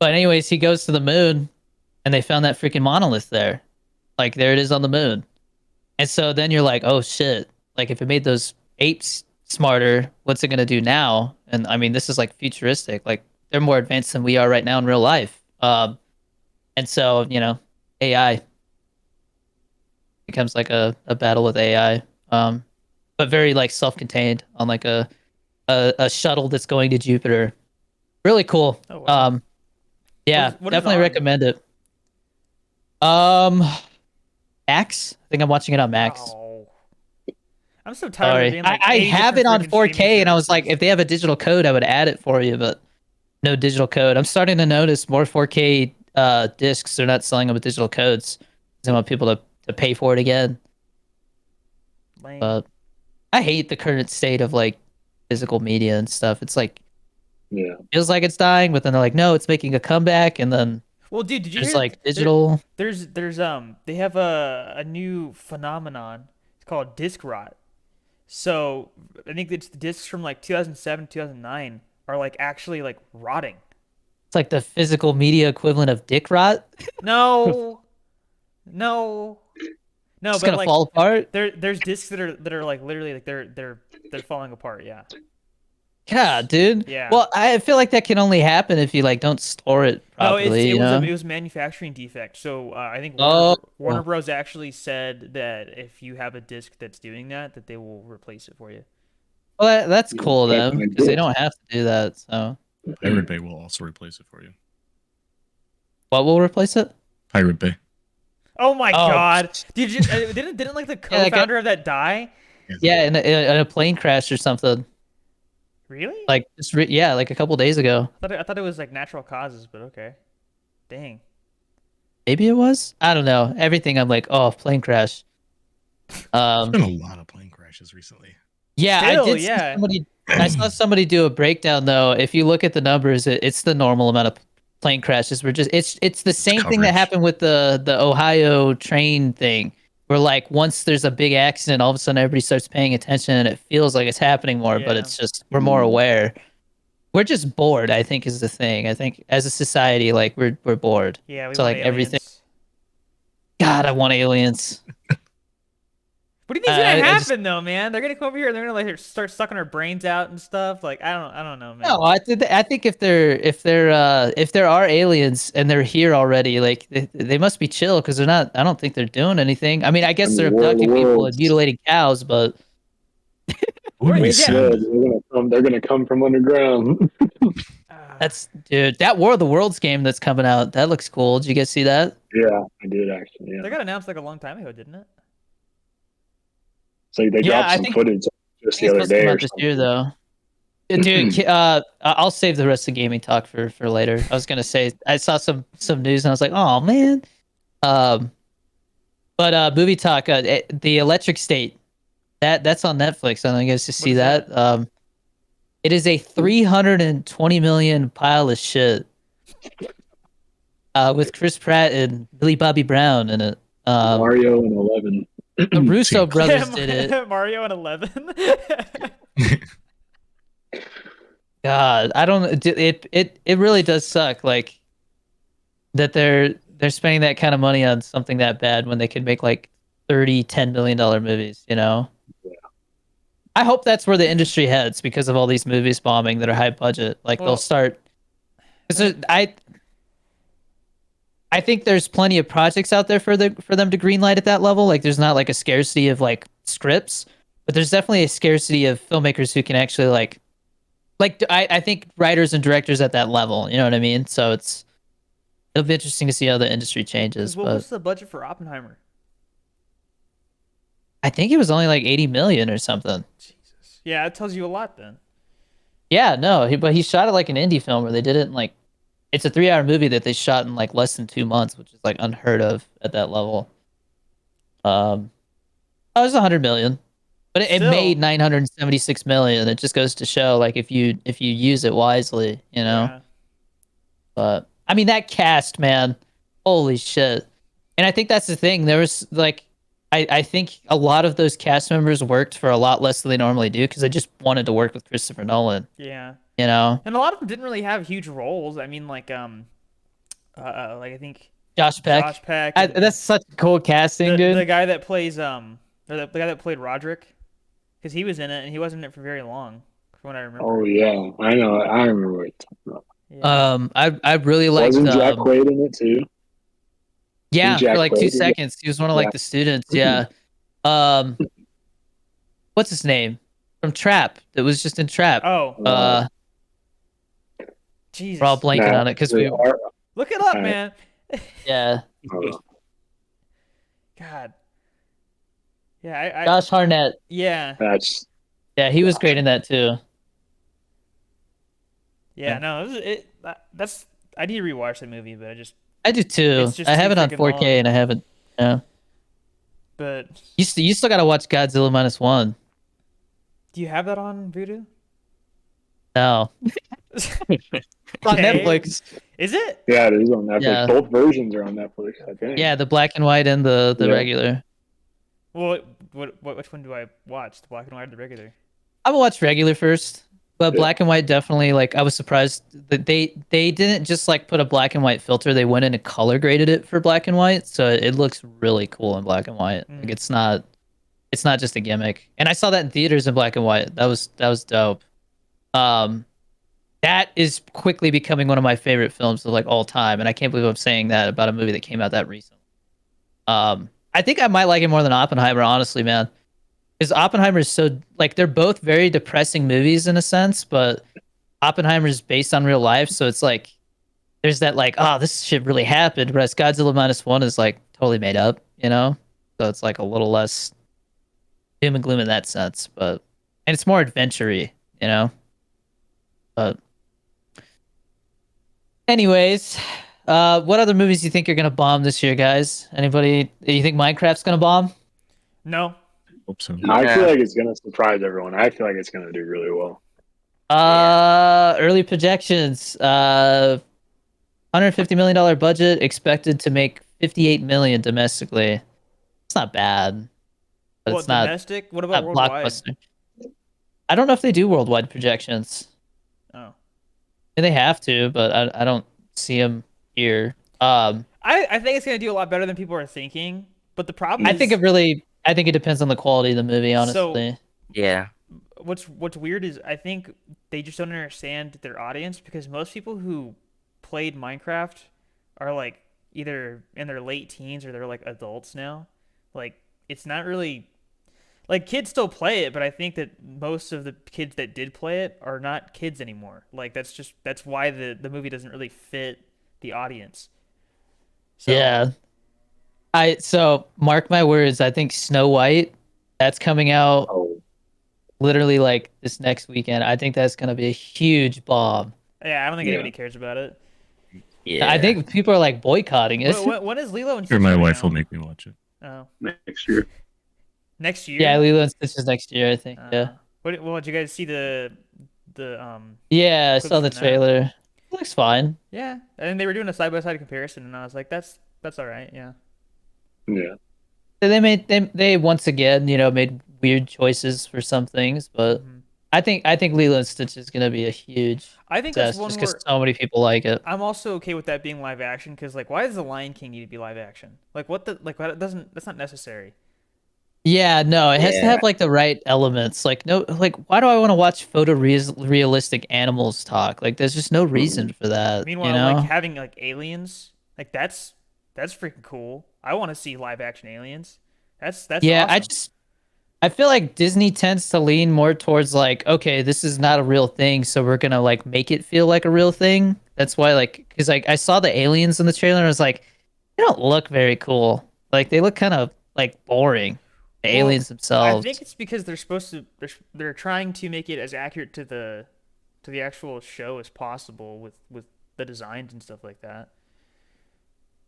anyways, he goes to the moon, and they found that freaking monolith there. Like there it is on the moon. And so then you're like, oh shit! Like if it made those apes smarter, what's it gonna do now? And I mean, this is like futuristic. Like they're more advanced than we are right now in real life. And so AI becomes like a battle with AI, but very like self-contained on like a shuttle that's going to Jupiter. Really cool. Oh, wow. Yeah, What is definitely on? recommend it. Max. I think I'm watching it on Max. Oh. I'm so tired of Sorry, being like I eight have it on different freaking 4K, and I was like, streaming if they have a digital code, I would add it for you, but no digital code. I'm starting to notice more 4K discs. They're not selling them with digital codes. They want people to pay for it again. services. Lame. But I hate the current state of like physical media and stuff. It's like Yeah. feels like it's dying, but then they're like, no, it's making a comeback, and then Well, dude, did you there's hear like digital. There's they have a new phenomenon. It's called disc rot. So I think it's the discs from like 2007, 2009 are like actually like rotting. It's like the physical media equivalent of dick rot. No, no, no. It's But gonna like fall apart. there's discs that are like literally like they're falling apart. Yeah. God, dude. Yeah. Well, I feel like that can only happen if you like don't store it No, properly. it was a manufacturing defect. So I think Warner Bros. Actually said that if you have a disc that's doing that, that they will replace it for you. Well, that's cool then, Definitely because they cool. don't have to do that. So, Pirate Bay will also replace it for you. what will replace it? Pirate Bay. Oh my Oh. God! Didn't like the Yeah, that guy- co-founder of that die? Yeah, in a plane crash or something. Really? Like yeah, like a couple days ago. I thought it was like natural causes, but okay. Dang. Maybe it was. I don't know. Everything I'm like, oh, plane crash. There's been a lot of plane crashes recently. Yeah, I Still, did see yeah. somebody. I saw somebody do a breakdown though. If you look at the numbers, it's the normal amount of plane crashes. We're just it's the same thing that coverage. happened with the Ohio train thing, where like once there's a big accident, all of a sudden everybody starts paying attention and it feels like it's happening more, but Yeah. it's just we're more aware. We're just bored, I think, is the thing. I think as a society, like we're bored. Yeah, we So want like everything. aliens. God, I want aliens. What do you think's gonna I just happen though, man? They're gonna come over here and they're gonna like start sucking our brains out and stuff. Like I don't know, man. no. I think if there are aliens and they're here already, like they must be chill because they're not. I don't think they're doing anything. I mean, I guess I they're mean, War of the abducting people and Worlds. mutilating cows, but Would we Yeah. send? They're gonna come from underground. that's dude. That War of the Worlds game that's coming out, that looks cool. Did you guys see that? Yeah, I did actually. Yeah. That got announced like a long time ago, didn't it? So they Yeah, dropped I some think- footage just I think the it's other supposed to day come or out this year, something. though. Dude, I'll save the rest of gaming talk for later. I was gonna say I saw some news and I was like, oh man. But movie talk, the Electric State, that's on Netflix. I don't know you guys to see is that. that? It is a 320 million pile of shit. With Chris Pratt and Billy Bobby Brown in it. Mario and 11. The Russo Seems- brothers did it. Mario and 11. God, I don't. It really does suck. Like that they're spending that kind of money on something that bad when they could make like $10 million movies. You know. Yeah. I hope that's where the industry heads because of all these movies bombing that are high budget. Like Well- they'll start. Because I think there's plenty of projects out there for them to greenlight at that level. Like there's not like a scarcity of like scripts, but there's definitely a scarcity of filmmakers who can actually like I think writers and directors at that level. You know what I mean? So it'll be interesting to see how the industry changes. What But was the budget for Oppenheimer? I think it was only like 80 million or something. Jesus. Yeah, it tells you a lot then. Yeah, no, but he shot it like an indie film where they did it in like it's a 3-hour movie that they shot in like less than 2 months, which is like unheard of at that level. It was 100 million, but it Still. made 976 million. It just goes to show like if you use it wisely, you know. Yeah. But I mean that cast, man, holy shit! And I think that's the thing. There was like, I think a lot of those cast members worked for a lot less than they normally do because they just wanted to work with Christopher Nolan. Yeah. You know, And a lot of them didn't really have huge roles. I mean, like I think Josh Peck. Josh Peck. That's such cool casting, the, dude. the guy that plays or the guy that played Roderick, because he was in it and he wasn't in it for very long, from what I remember. Oh yeah, I know. I remember what you're talking about. Yeah. I really liked. Wasn't Jack Quaid in it too? Yeah, Jack for like Quaid 2 in it? seconds. He was one of like Yeah. the students. Yeah. What's his name from Trap? That was just in Trap. Oh, Jesus. We're all blanking on it because we. Look it up, Alright. man. Yeah. God. Yeah, I Josh Hartnett. yeah. That's Yeah, he was great in that too. Yeah, no, that's I need to rewatch that movie, but I do too. It's just I have too it on freaking 4K long. and I haven't. Yeah. but You still gotta watch Godzilla Minus One. do you have that on Vudu? No. It's on Okay. Netflix. Is it? yeah, it is on Netflix. Yeah. Both versions are on Netflix, I think. Yeah, the black and white and the Yeah. regular. Well, which one do I watch? The black and white or the regular? I will watch regular first, but Yeah. black and white definitely. Like I was surprised that they didn't just like put a black and white filter. They went in and color graded it for black and white, so it looks really cool in black and white. Like it's not just a gimmick. And I saw that in theaters in black and white. That was dope. That is quickly becoming one of my favorite films of like all time, and I can't believe I'm saying that about a movie that came out that recently. I think I might like it more than Oppenheimer, honestly, man. Because Oppenheimer is so like they're both very depressing movies in a sense, but Oppenheimer is based on real life, so it's like there's that like, oh, this shit really happened, whereas Godzilla Minus One is like totally made up, you know? So it's like a little less doom and gloom in that sense, but and it's more adventure-y, you know? But anyways, what other movies do you think are gonna bomb this year, guys? Anybody? Do you think Minecraft's gonna bomb? No. Hope so. I feel Yeah. like it's gonna surprise everyone. I feel like it's gonna do really well. Early projections. $150 million budget, expected to make 58 million domestically. It's not bad, but What it's not domestic? What about not worldwide? blockbuster. I don't know if they do worldwide projections. Oh. And they have to, but I don't see them here. I think it's gonna do a lot better than people are thinking. But the problem I is, think it depends on the quality of the movie, honestly. Yeah. what's weird is I think they just don't understand their audience, because most people who played Minecraft are like either in their late teens or they're like adults now. Like it's not really like kids still play it, but I think that most of the kids that did play it are not kids anymore. Like that's why the movie doesn't really fit the audience. So, Yeah. So mark my words, I think Snow White, that's coming out Oh, literally like this next weekend. I think that's gonna be a huge bomb. yeah, I don't think Yeah. anybody cares about it. Yeah. I think people are like boycotting it. When is Lilo and Sure, Stitch my coming wife out? will make me watch it. Oh, Next year. next year. Yeah, Lilo and Stitch is next year, I think. Yeah. What did you guys see the Yeah, I clips saw the from that? trailer. Looks fine. Yeah, and they were doing a side by side comparison, and I was like, that's all right. Yeah. yeah. They once again, made weird choices for some things, but Mhm. I think Lilo and Stitch is gonna be a huge I think that's success one just where because so many people like it. I'm also okay with that being live action, because like, why does The Lion King need to be live action? Like, what the like? That doesn't That's not necessary. Yeah, no, it has to Yeah. have like the right elements. Like no, like why do I want to watch realistic animals talk? Like there's just no reason for that. Meanwhile, like having like aliens, like that's freaking cool. I want to see live action aliens. That's Yeah, awesome. I feel like Disney tends to lean more towards like, okay, this is not a real thing, so we're gonna like make it feel like a real thing. That's why, like, because like I saw the aliens in the trailer and I was like, they don't look very cool. Like they look kind of like boring. The Well, aliens I themselves. think it's because they're supposed to. They're trying to make it as accurate to the actual show as possible with the designs and stuff like that.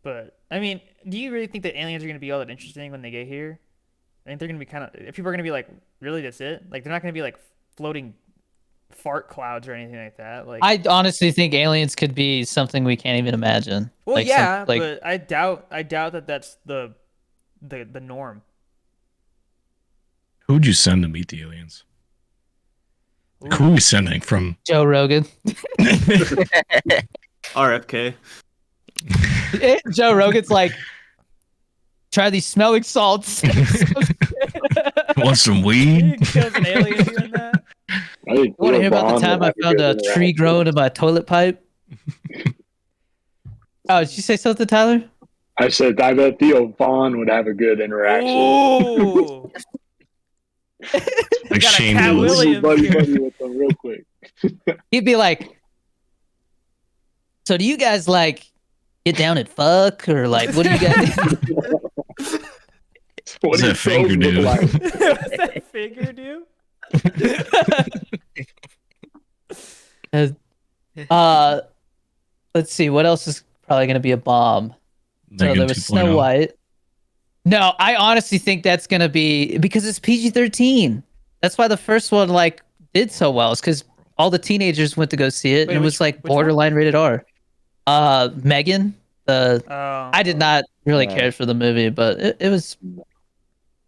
But I mean, do you really think that aliens are going to be all that interesting when they get here? I think they're going to be kind of. If people are going to be like, really, that's it? Like they're not going to be like floating fart clouds or anything like that. Like, I honestly think aliens could be something we can't even imagine. well, Like yeah, like but I doubt that that's the norm. Who'd you send to meet the aliens? Like, who are we sending from? Joe Rogan. RFK. Joe Rogan's like, try these smelling salts. Want some He weed? kills an alien doing that. I think Want to hear about the Bond time would I have found good a tree interaction. growing in my toilet pipe? Oh, did you say something, Tyler? I said I bet Theo Vaughn would have a good interaction. Ooh. Like Got a Shane Cat Lewis. Williams buddy here. buddy with them real quick. He'd be like, so do you guys like get down and fuck, or like what do you guys What What's do that finger toes look do? like? What's that figure do? Let's see, what else is probably gonna be a bomb? So Megan there was 2.0. Snow White. No, I honestly think that's gonna be because it's PG-13. That's why the first one like did so well. It's because all the teenagers went to go see it, Wait, and it was like which one? borderline rated R. Megan, Oh, I did not really Right. care for the movie, but it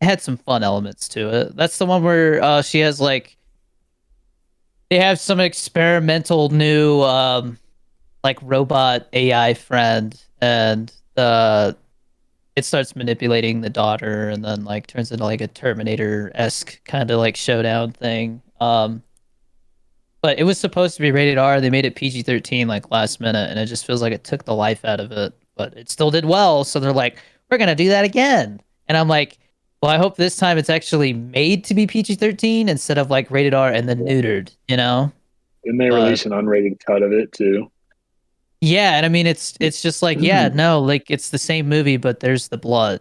had some fun elements to it. That's the one where she has like they have some experimental new like robot AI friend, and it starts manipulating the daughter, and then like turns into like a Terminator-esque kind of like showdown thing. But it was supposed to be rated R. They made it PG-13 like last minute, and it just feels like it took the life out of it. But it still did well, so they're like, we're gonna do that again. And I'm like, well, I hope this time it's actually made to be PG-13 instead of like rated R and then neutered, you know? Didn't they release an unrated cut of it too? Yeah, and I mean it's just like, yeah, no, like it's the same movie, but there's the blood.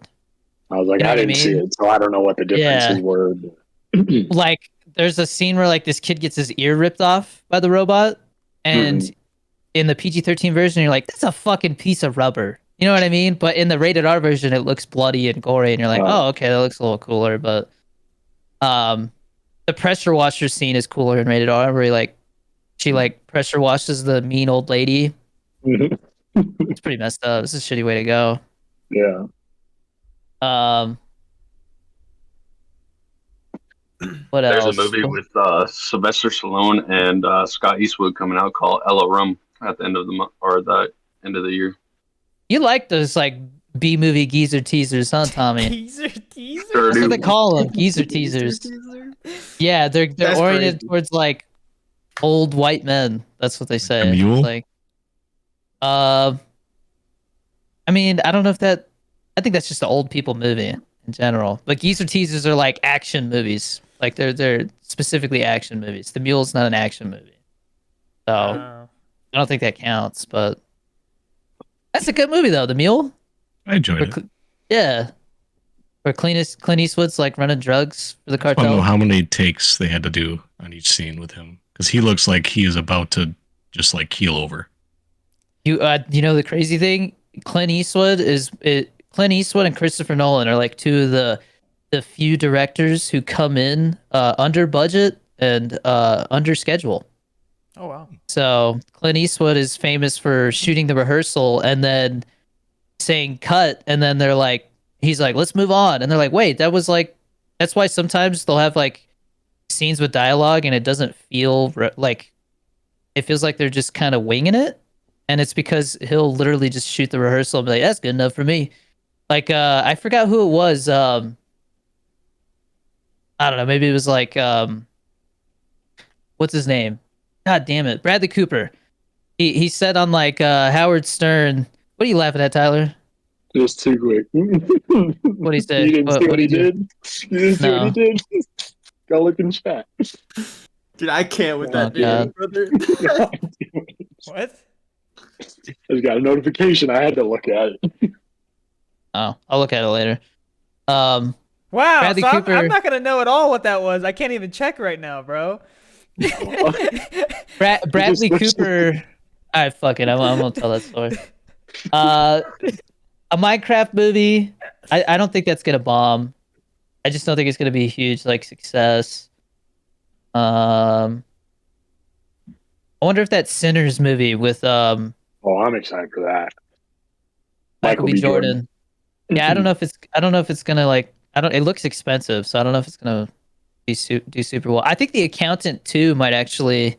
I was like, You know I what I didn't see mean? it, so I don't know what the differences Yeah. were. Like there's a scene where like this kid gets his ear ripped off by the robot, and in the PG-13 version, you're like, that's a fucking piece of rubber. You know what I mean? But in the rated R version, it looks bloody and gory, and you're like, oh, okay, that looks a little cooler. But the pressure washer scene is cooler in rated R, where she pressure washes the mean old lady. It's pretty messed up. It's a shitty way to go. Yeah. What There's else? a movie with Sylvester Stallone and Scott Eastwood coming out called Ella Rum at the end of the month or the end of the year. You like those like B movie geezer teasers, huh, Tommy? Teaser, teaser. Sure That's do. what they call them, geezer teasers. Yeah, they're That's oriented crazy. towards like old white men. That's what they say. A mule? Like, I mean, I don't know if that. I think that's just an old people movie in general. But geezer teasers are like action movies. Like they're specifically action movies. The Mule's not an action movie, so Oh. I don't think that counts. But that's a good movie though. The Mule. I enjoyed Where it. Yeah. Where Clint Eastwood's like running drugs for the I don't know cartel. how many takes they had to do on each scene with him because he looks like he is about to just like keel over. You know the crazy thing, Clint Eastwood and Christopher Nolan are like two of the few directors who come in under budget and under schedule. Oh wow. So Clint Eastwood is famous for shooting the rehearsal and then saying cut, and then he's like, let's move on, and they're like, wait, that's why sometimes they'll have like scenes with dialogue and it doesn't feel like it feels like they're just kind of winging it, and it's because he'll literally just shoot the rehearsal and be like, that's good enough for me. Like I forgot who it was. I don't know, maybe it was like what's his name? God damn it, Bradley Cooper. He said on like Howard Stern. What are you laughing at, Tyler? Just too quick. What'd he say? You didn't see what he what'd he do? did? You didn't see what he did? Go look in chat. Dude, I can't with Oh, that God. dude, brother. What? I just got a notification. I had to look at it. Oh, I'll look at it later. Wow. Bradley So Cooper. I'm not gonna know at all what that was. I can't even check right now, bro. Bradley Just- Cooper. All right, fuck it. I won't tell that story. A Minecraft movie. I don't think that's gonna bomb. I just don't think it's gonna be a huge like success. I wonder if that Sinners movie with Oh, I'm excited for that. Michael B. Jordan. Yeah, I don't know if it's gonna like. It looks expensive, so I don't know if it's gonna do super well. I think The Accountant 2 might actually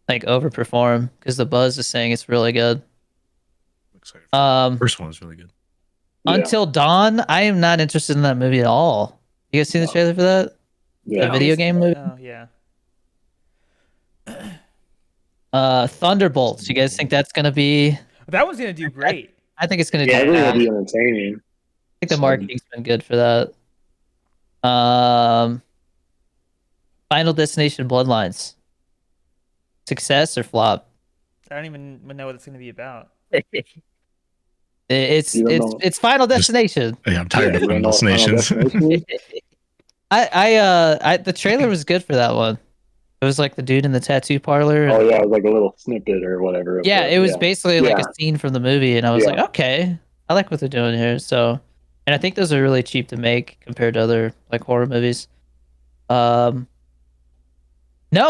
like overperform because the buzz is saying it's really good. I'm excited for the first one was really good. Yeah. Until Dawn, I am not interested in that movie at all. You guys seen the trailer for that? Yeah. The video game movie? Oh yeah. Thunderbolts. You guys think that's gonna be? That one's gonna do great. I think it's gonna Yeah, I do. think I it'll be entertaining. think the marketing's been good for that. Final Destination Bloodlines. Success or flop? I don't even know what it's gonna be about. It's You don't know. it's Final Destination. Yeah, I'm tired of you don't Final know what Final Destinations. Destination is? The trailer was good for that one. It was like the dude in the tattoo parlor. Oh yeah, it was like a little snippet or whatever. of Yeah, the- it was basically like Yeah. a scene from the movie, and I was Yeah. like, okay, I like what they're doing here. So, and I think those are really cheap to make compared to other like horror movies. No,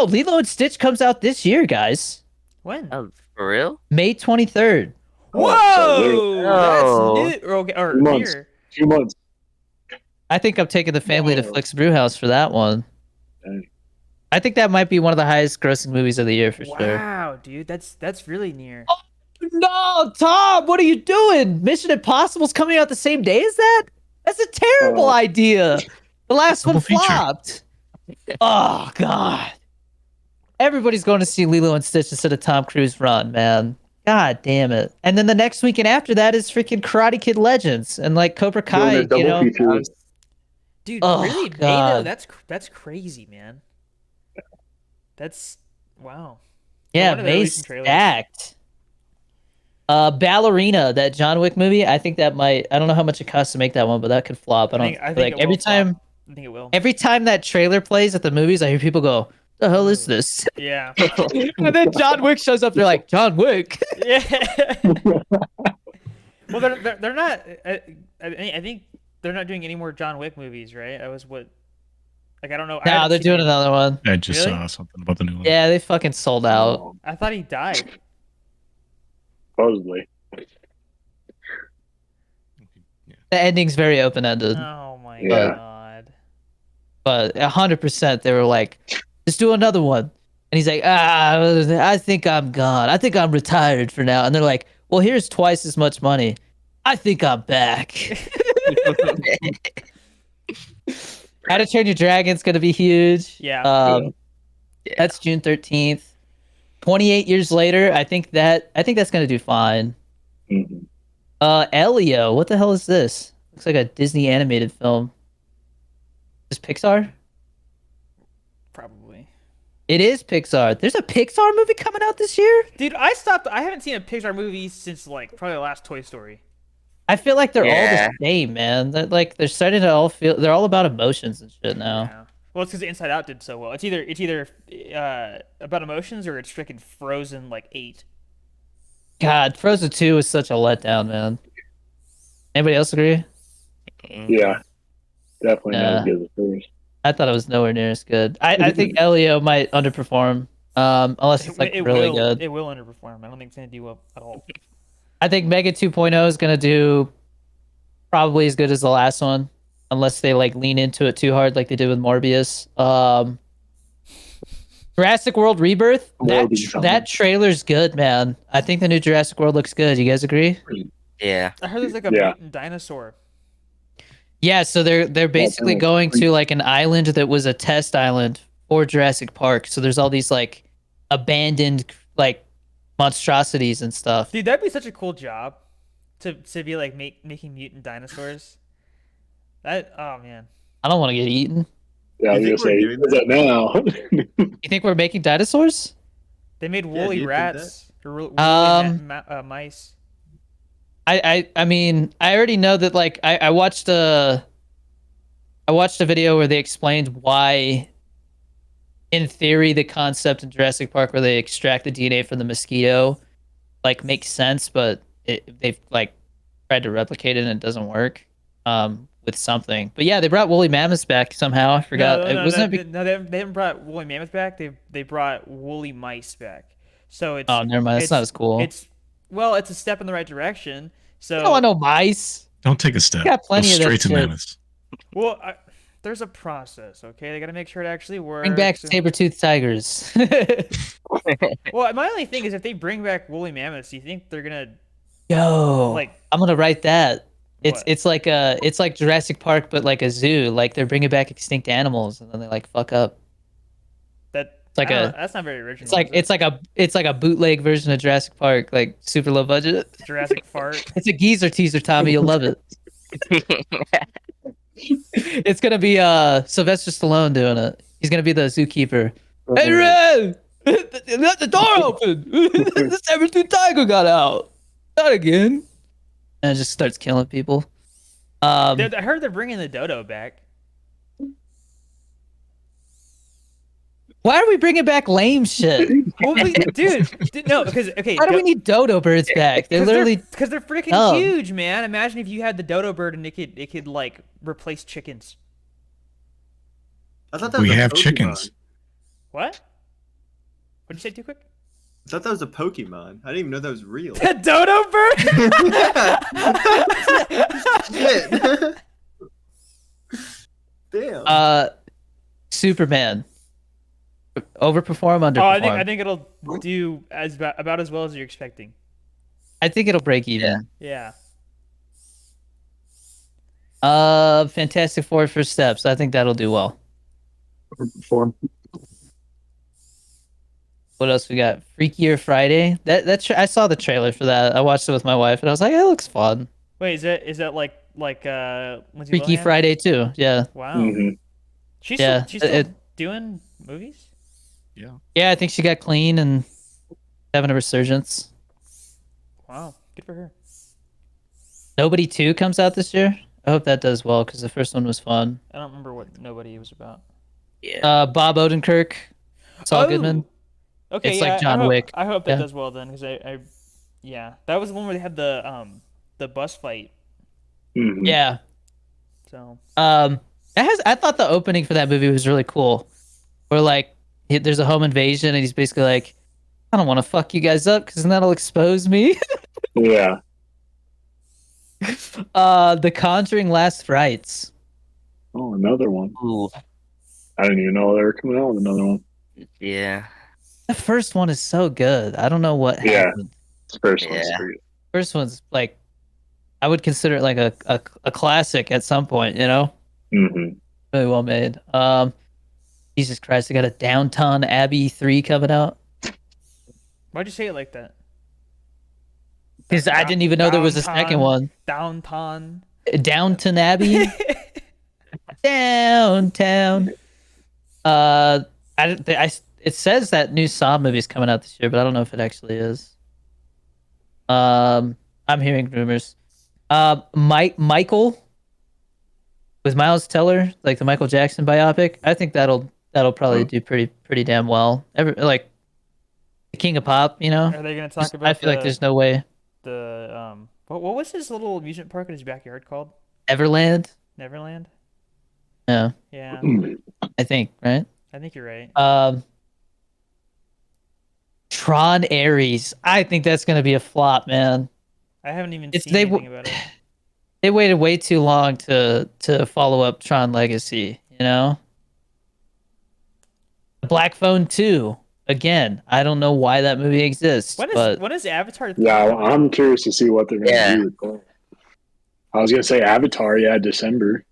Lilo and Stitch comes out this year, guys. When? Oh, for real? May 23rd. Whoa! Oh. That's new. Or 2 months. near. 2 months. I think I'm taking the family to Whoa. Flicks Brewhouse for that one. Dang. I think that might be one of the highest grossing movies of the year for sure. Wow, dude, that's really near. No, Tom, what are you doing? Mission Impossible's coming out the same day as that? That's a terrible Oh. idea. The last one Double feature. flopped. Oh, God. Everybody's going to see Lilo and Stitch instead of Tom Cruise Run, man. God damn it. And then the next weekend after that is freaking Karate Kid Legends and like Cobra Doing Kai, a double you know? feature. Dude, Oh, really? May though? God. That's crazy, man. That's wow. Yeah, wonder they're May releasing trailers. stacked. Ballerina, that John Wick movie. I think that might. I don't know how much it costs to make that one, but that could flop. I don't think like it every will flop. time. I think it will. Every time that trailer plays at the movies, I hear people go, The hell is this? Yeah. And then John Wick shows up. They're like, John Wick. Yeah. Well, they're not. I think they're not doing any more John Wick movies, right? That was what. Like I don't know. I No, haven't they're seen doing any- another one. I just Really? saw something about the new one. Yeah, they fucking sold out. I thought he died. Supposedly. The ending's very open ended, Oh my Yeah. god. but 100% they were like, "Let's do another one." And he's like, I think I'm gone. I think I'm retired for now." And they're like, "Well, here's twice as much money. I think I'm back." How to Train Your Dragon's gonna be huge. Yeah. That's June 13th. 28 years later, I think that's gonna do fine. Mhm. Elio, what the hell is this? Looks like a Disney animated film. Is Pixar? Probably. It is Pixar. There's a Pixar movie coming out this year? Dude, I haven't seen a Pixar movie since like probably the last Toy Story. I feel like they're all Yeah. the same, man. That like they're starting to all feel they're all about emotions and shit now. Yeah. Well, it's because Inside Out did so well. It's either about emotions or it's freaking Frozen like 8. God, Frozen 2 is such a letdown, man. Anybody else agree? Yeah. Definitely not Yeah. as good as the first. I thought it was nowhere near as good. I think Elio might underperform. Unless it's like really will, good. It will underperform. I don't think it's gonna do well at all. I think Mega 2.0 is gonna do probably as good as the last one, unless they like lean into it too hard, like they did with Morbius. Jurassic World Rebirth. Will be something. That trailer's good, man. I think the new Jurassic World looks good. You guys agree? Yeah. I heard there's like a Yeah. mutant dinosaur. Yeah. So they're basically like going to like an island that was a test island for Jurassic Park. So there's all these like abandoned like monstrosities and stuff. Dude, that'd be such a cool job to be like making mutant dinosaurs. That oh man. I don't want to get eaten. Yeah, I was You gonna think say, we're doing is that now? You think we're making dinosaurs? They made do woolly you think rats or woolly mice. I mean, I already know that like I watched a video where they explained why in theory the concept in Jurassic Park where they extract the DNA from the mosquito like makes sense, but they've like tried to replicate it and it doesn't work with something. But yeah, they brought woolly mammoths back somehow. I forgot. No, they haven't brought woolly mammoths back. They brought woolly mice back. So it's Oh, never mind. That's not as cool. It's a step in the right direction. So I don't want no mice. Don't take a step. Got plenty Go of that straight to shit. mammoths. well, there's a process. Okay, they got to make sure it actually works. Bring back saber-toothed tigers. Well, my only thing is if they bring back woolly mammoths, do you think they're gonna Yo, like I'm gonna write that. What? It's like Jurassic Park, but like a zoo. Like they're bringing back extinct animals, and then they like fuck up. that? It's like I don't a- know, that's not very original. It's like a bootleg version of Jurassic Park, like super low budget. Jurassic fart. It's a geezer teaser, Tommy. You'll love it. It's gonna be Sylvester Stallone doing it. He's gonna be the zookeeper. Hey Red, let the door open. The saber-toothed tiger got out. Not again. And it just starts killing people. I heard they're bringing the dodo back. Why are we bringing back lame shit? Well, dude, no, because okay. Why do we need dodo birds back? They're literally because they're freaking dumb. huge, man. Imagine if you had the dodo bird and it could like replace chickens. I thought that We was a have Pokemon. chickens. What? What'd you say too quick? I thought that was a Pokemon. I didn't even know that was real. The dodo bird? Shit. Damn. Superman. Overperform, underperform. Oh, I think it'll do about as well as you're expecting. I think it'll break even. Yeah. Fantastic Four First Steps. I think that'll do well. Form. What else we got? Freakier Friday. I saw the trailer for that. I watched it with my wife, and I was like, "It looks fun." Wait, is that like Lindsay Freaky Lohan? Friday too. Yeah, Wow. Mhm. She's Yeah, still doing movies? yeah. I think she got clean and having a resurgence. Wow. Good for her. Nobody 2 comes out this year. I hope that does well because the first one was fun. I don't remember what Nobody was about. Yeah. Bob Odenkirk. Saul Goodman. Okay, It's yeah, like John I hope, Wick. I hope that Yeah. does well then, because yeah, that was the one where they had the bus fight. Mhm. Yeah. So I thought the opening for that movie was really cool. Where like there's a home invasion and he's basically like, I don't want to fuck you guys up because then that'll expose me. Yeah. The Conjuring Last Rites. Oh, another one. Ooh, I didn't even know they were coming out with another one. yeah. The first one is so good. I don't know what Yeah. happened. This first one's Yeah. pretty. First one's like, I would consider it like a classic at some point, you know? Mm-hmm. Really well made. Jesus Christ, I got a Downton Abbey 3 coming out. why'd you say it like that? Because I didn't even know there was a second one. Downtown. Downton Abbey? Downtown. It says that new Saw movie is coming out this year, but I don't know if it actually is. I'm hearing rumors. Michael with Miles Teller, like the Michael Jackson biopic. I think that'll probably do pretty damn well. Like the King of Pop, you know. Are they gonna talk about? I feel like there's no way. What was his little amusement park in his backyard called? Everland. Neverland. Yeah, Yeah, I think right. I think you're right. Tron Ares. I think that's gonna be a flop, man. I haven't even It's- seen they anything about it. They waited way too long to follow up Tron Legacy, you know? Black Phone 2. Again, I don't know why that movie exists, but When is Avatar 3 Yeah, coming I'm out? curious to see what they're going to Yeah. do with that. I was going to say Avatar, yeah, December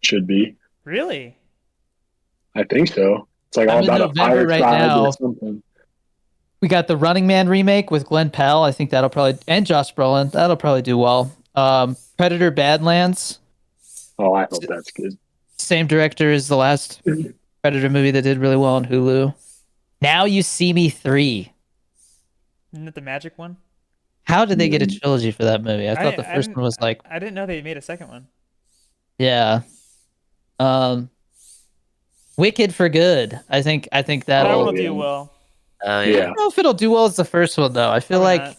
should be. Really? I think so. It's like I'm all in about a November fire right tribe now. or something. we got the Running Man remake with Glenn Powell. I think that'll probably, and Josh Brolin, that'll probably do well. Predator Badlands, Oh, I hope that's good. same director as the last Predator movie that did really well on Hulu. Now You See Me 3. Isn't it the magic one? How did they get a trilogy for that movie? I thought the I first didn't- one was like, I didn't know they made a second one. yeah. Wicked for Good. I think That one that'll. will yeah. do well. Oh Yeah. I don't know if it'll do well as the first one though. I feel Probably like not.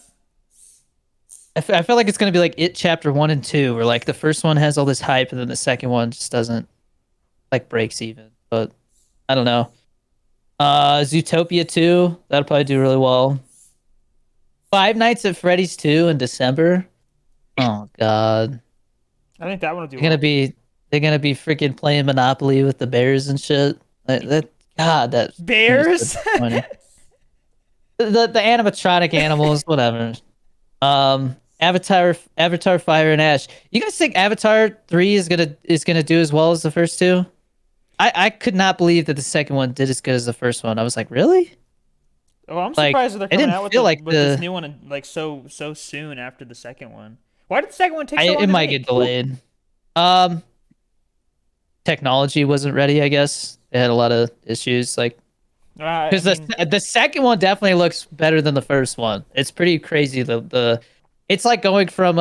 I feel like it's gonna be like It Chapter 1 and 2, where like the first one has all this hype and then the second one just doesn't like breaks even. But I don't know. Zootopia 2, that'll probably do really well. Five Nights at Freddy's 2 in December. Oh god. I think that one will do They're gonna well. be freaking playing Monopoly with the bears and shit. That God, that Bears? the animatronic animals, whatever. Avatar Fire and Ash. You guys think Avatar 3 is gonna do as well as the first two? I could not believe that the second one did as good as the first one. I was like, really? Oh, I'm Like, surprised that they're it coming didn't out with, feel like with this the- new one like so soon after the second one. Why did the second one take so long It to might make? get delayed. Technology wasn't ready, I guess. They had a lot of issues, like because the second one definitely looks better than the first one. It's pretty crazy. It's like going from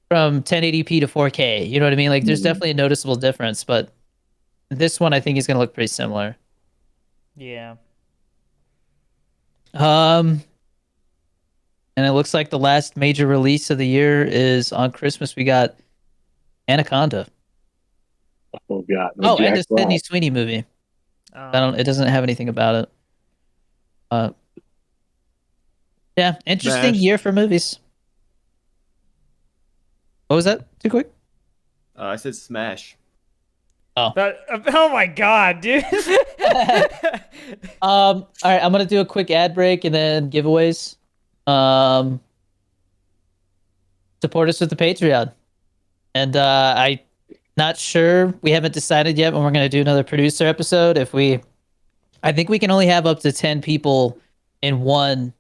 1080p to 4K. You know what I mean? Like there's definitely a noticeable difference, but this one I think is gonna look pretty similar. Yeah. And it looks like the last major release of the year is on Christmas. We got Anaconda. Oh, God. Oh, and Jack the Sydney Black. Sweeney movie. It doesn't have anything about it. Yeah, interesting Smash. year for movies. What was that? Too quick? I said Smash. Oh my god, dude. All right, I'm gonna do a quick ad break and then giveaways. Support us with the Patreon, and I not sure, we haven't decided yet when we're gonna do another producer episode. I think we can only have up to 10 people in one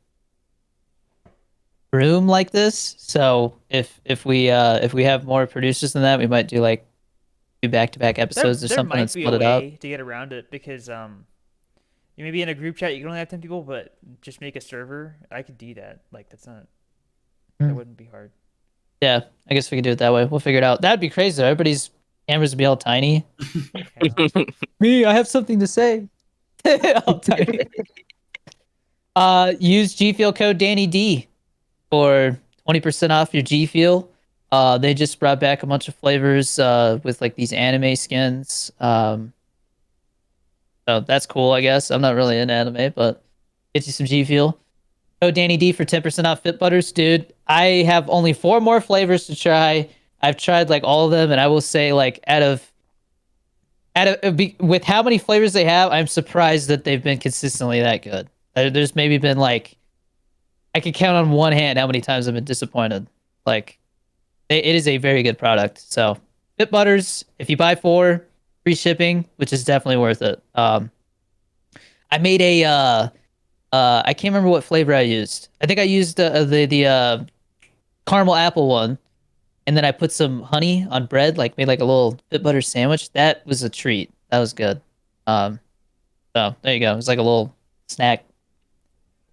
room like this. So if we have more producers than that, we might do like two back-to-back episodes or something and There split might it be a up. way to get around it because you maybe in a group chat you can only have 10 people, but just make a server. I could do that. Like that wouldn't be hard. Yeah, I guess we can do it that way. We'll figure it out. That'd be crazy though. Everybody's cameras would be all tiny. Me, I have something to say. I'll tell you. Use G Fuel code Danny D for 20% off your G Fuel. They just brought back a bunch of flavors with like these anime skins. So that's cool, I guess. I'm not really in anime, but get you some G Fuel. Code Danny D for 10% off Fit Butters, dude. I have only 4 more flavors to try. I've tried like all of them, and I will say like with how many flavors they have, I'm surprised that they've been consistently that good. There's maybe been like, I could count on one hand how many times I've been disappointed. Like, it is a very good product. So, Fit Butters, if you buy 4, free shipping, which is definitely worth it. I made I can't remember what flavor I used. I think I used the caramel apple one, and then I put some honey on bread, like made like a little Fit Butter sandwich. That was a treat. That was good. So there you go. It was like a little snack.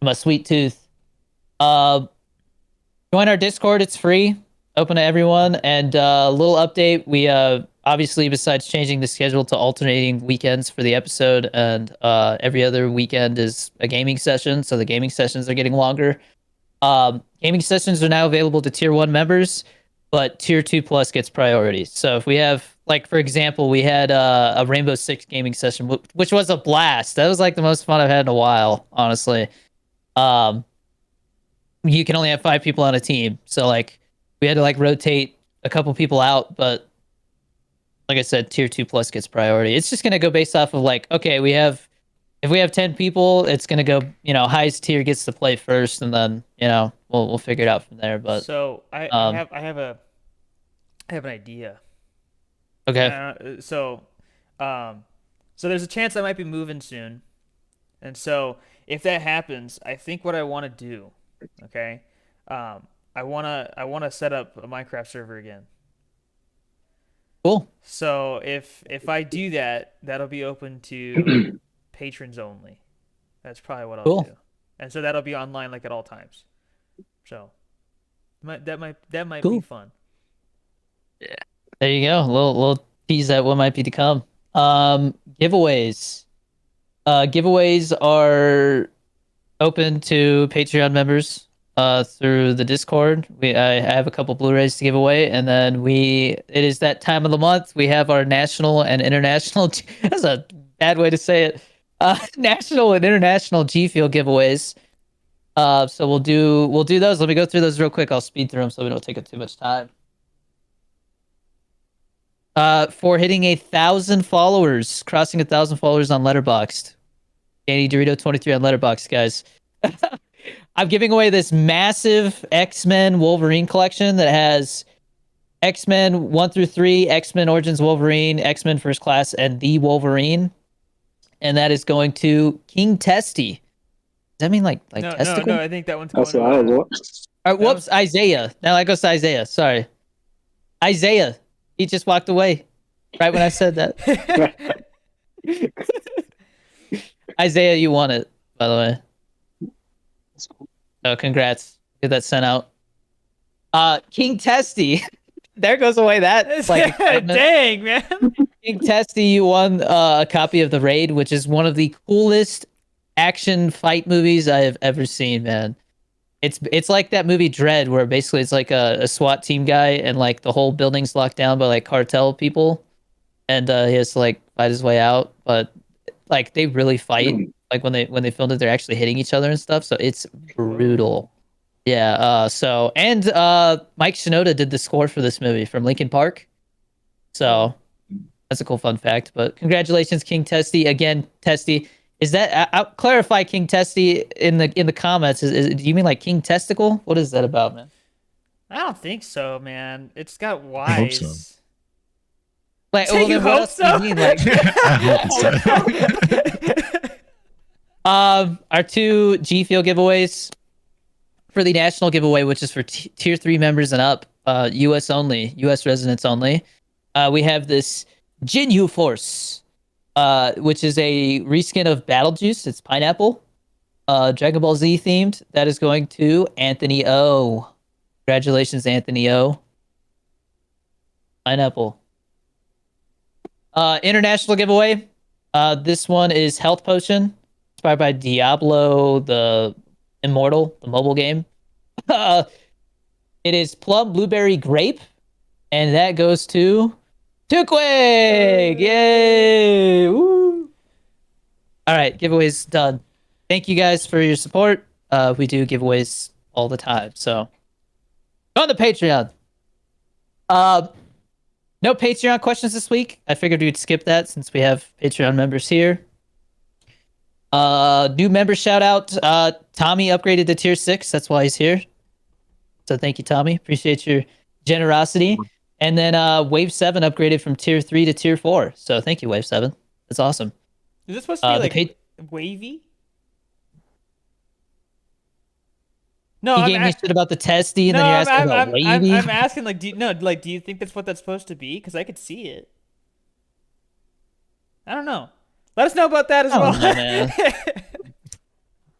My sweet tooth. Join our Discord. It's free, open to everyone. And a little update. We obviously, besides changing the schedule to alternating weekends for the episode, and every other weekend is a gaming session. So the gaming sessions are getting longer. Gaming sessions are now available to Tier 1 members, but Tier 2 Plus gets priority. So if we have, like, for example, we had a Rainbow Six gaming session, which was a blast. That was like the most fun I've had in a while, honestly. You can only have 5 people on a team. So, like, we had to, like, rotate a couple people out, but like I said, Tier 2 Plus gets priority. It's just going to go based off of, like, okay, if we have 10 people, it's going to go, highest tier gets to play first, and then, we'll figure it out from there. But so I have an idea. Okay. So there's a chance I might be moving soon, and so if that happens, I think what I want to do, okay, I wanna set up a Minecraft server again. Cool. So if I do that, that'll be open to patrons only. That's probably what I'll Cool. do, and so that'll be online like at all times. So that might Cool. be fun. There you go. A little tease at what might be to come. Giveaways. Giveaways are open to Patreon members through the Discord. I have a couple Blu-rays to give away, and then it is that time of the month. We have our national and international. That's a bad way to say it. National and international G Fuel giveaways. So we'll do those. Let me go through those real quick. I'll speed through them so we don't take up too much time. For hitting 1,000 followers, crossing 1,000 followers on Letterboxd. Danny Dorito 23 on Letterboxd, guys. I'm giving away this massive X-Men Wolverine collection that has X-Men 1 through 3, X-Men Origins Wolverine, X-Men First Class, and The Wolverine. And that is going to King Testy. Does that mean like testicle? No, I think that one's That's going what I to was. Whoops, Isaiah. Now that goes to Isaiah. Sorry. Isaiah. He just walked away right when I said that. Isaiah, you won it, by the way. So congrats. Get that sent out. King Testy. There goes away that. Like, dang, man. King Testy, you won a copy of The Raid, which is one of the coolest action fight movies I have ever seen, man. It's like that movie Dread, where basically it's like a SWAT team guy, and like the whole building's locked down by like cartel people, and he has to like fight his way out. But like they really fight. Like when they filmed it, they're actually hitting each other and stuff. So it's brutal. Yeah. Mike Shinoda did the score for this movie from Linkin Park. So that's a cool fun fact. But congratulations, King Testy. Again, Testy. Is that I'll clarify King Testy in the comments? Do you mean like King Testicle? What is that about, man? I don't think so, man. It's got Y's. I hope so. Like, So you then what hope else do you mean? Like, I hope so. our 2 G Fuel giveaways for the national giveaway, which is for tier 3 members and up, US only, US residents only. We have this Jinyu Force. Which is a reskin of Battle Juice. It's pineapple. Dragon Ball Z themed. That is going to Anthony O. Congratulations, Anthony O. Pineapple. International giveaway. This one is Health Potion, inspired by Diablo the Immortal, the mobile game. It is plum, blueberry, grape, and that goes to Tukwig! Yay! Woo! All right, giveaways done. Thank you guys for your support. We do giveaways all the time, so go on the Patreon. No Patreon questions this week. I figured we'd skip that since we have Patreon members here. New member shout out. Tommy upgraded to tier 6. That's why he's here. So thank you, Tommy. Appreciate your generosity. And then Wave 7 upgraded from tier 3 to tier 4. So thank you, Wave 7. That's awesome. Is this supposed to be like wavy? No, he gave me shit about the testy, and then you're asking about wavy. I'm asking, like, do you think that's what that's supposed to be? Because I could see it. I don't know. Let us know about that as well. Know, man.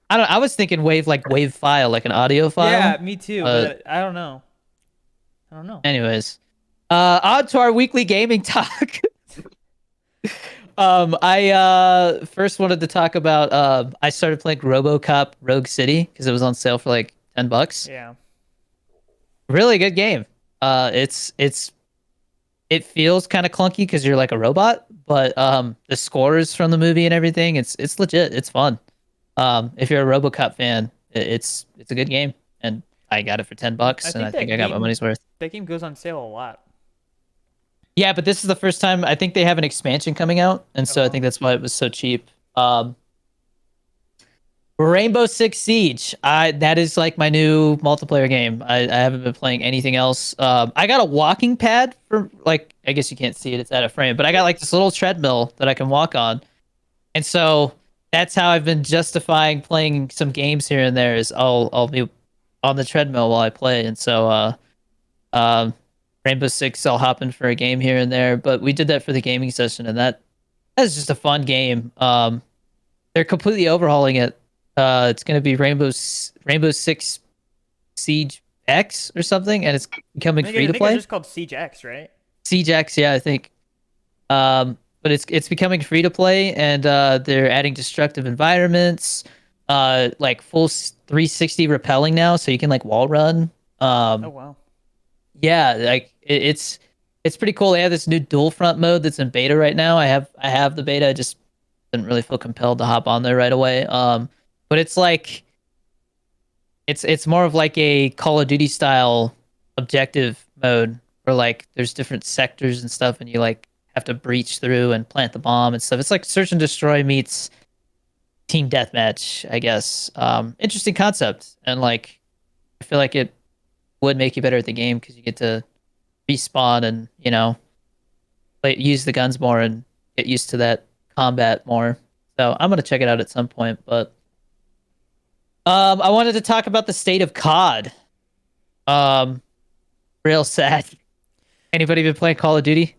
I was thinking wave like wave file, like an audio file. Yeah, me too. But I don't know. Anyways, on to our weekly gaming talk. I first wanted to talk about I started playing RoboCop Rogue City because it was on sale for like $10. Yeah. Really good game. It feels kind of clunky because you're like a robot, but the scores from the movie and everything, it's legit. It's fun. If you're a RoboCop fan, it's a good game, and I got it for $10, and I think I got my money's worth. That game goes on sale a lot. Yeah, but this is the first time. I think they have an expansion coming out, and so I think that's why it was so cheap. Rainbow Six Siege. That is like my new multiplayer game. I haven't been playing anything else. I got a walking pad for, like, I guess you can't see it, it's out of frame, but I got like this little treadmill that I can walk on. And so that's how I've been justifying playing some games here and there, is I'll be on the treadmill while I play. And so Rainbow Six, I'll hop in for a game here and there, but we did that for the gaming session, and that's just a fun game. They're completely overhauling it. It's going to be Rainbow Six Siege X or something, and it's becoming free to play. It's just called Siege X, right? Siege X, yeah, I think. But it's becoming free to play, and they're adding destructive environments, like full 360 rappelling now, so you can like wall run. Oh wow. Yeah, like it's pretty cool. They have this new dual front mode that's in beta right now. I have the beta. I just didn't really feel compelled to hop on there right away. But it's like it's more of like a Call of Duty style objective mode, where like there's different sectors and stuff, and you like have to breach through and plant the bomb and stuff. It's like search and destroy meets team deathmatch, I guess. Interesting concept, and like I feel like it would make you better at the game because you get to respawn and, you know, use the guns more and get used to that combat more. So I'm gonna check it out at some point. But I wanted to talk about the state of COD. Real sad. Anybody been playing Call of Duty?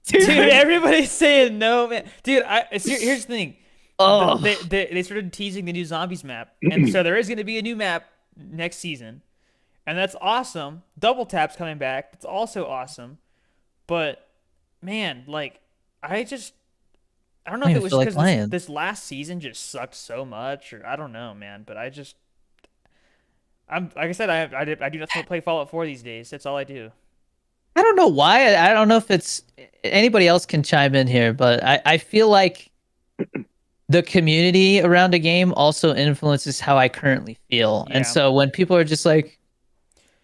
Dude, everybody's saying no, man. Dude, here's the thing. Oh, They started teasing the new zombies map, and so there is going to be a new map next season, and that's awesome. Double Tap's coming back. It's also awesome. But man, like I don't know if it was because this last season just sucked so much, or I don't know, man. But I'm like I said, I do nothing but play Fallout 4 these days. That's all I do. I don't know why. I don't know if it's anybody else can chime in here, but I feel like the community around a game also influences how I currently feel. Yeah. And so when people are just like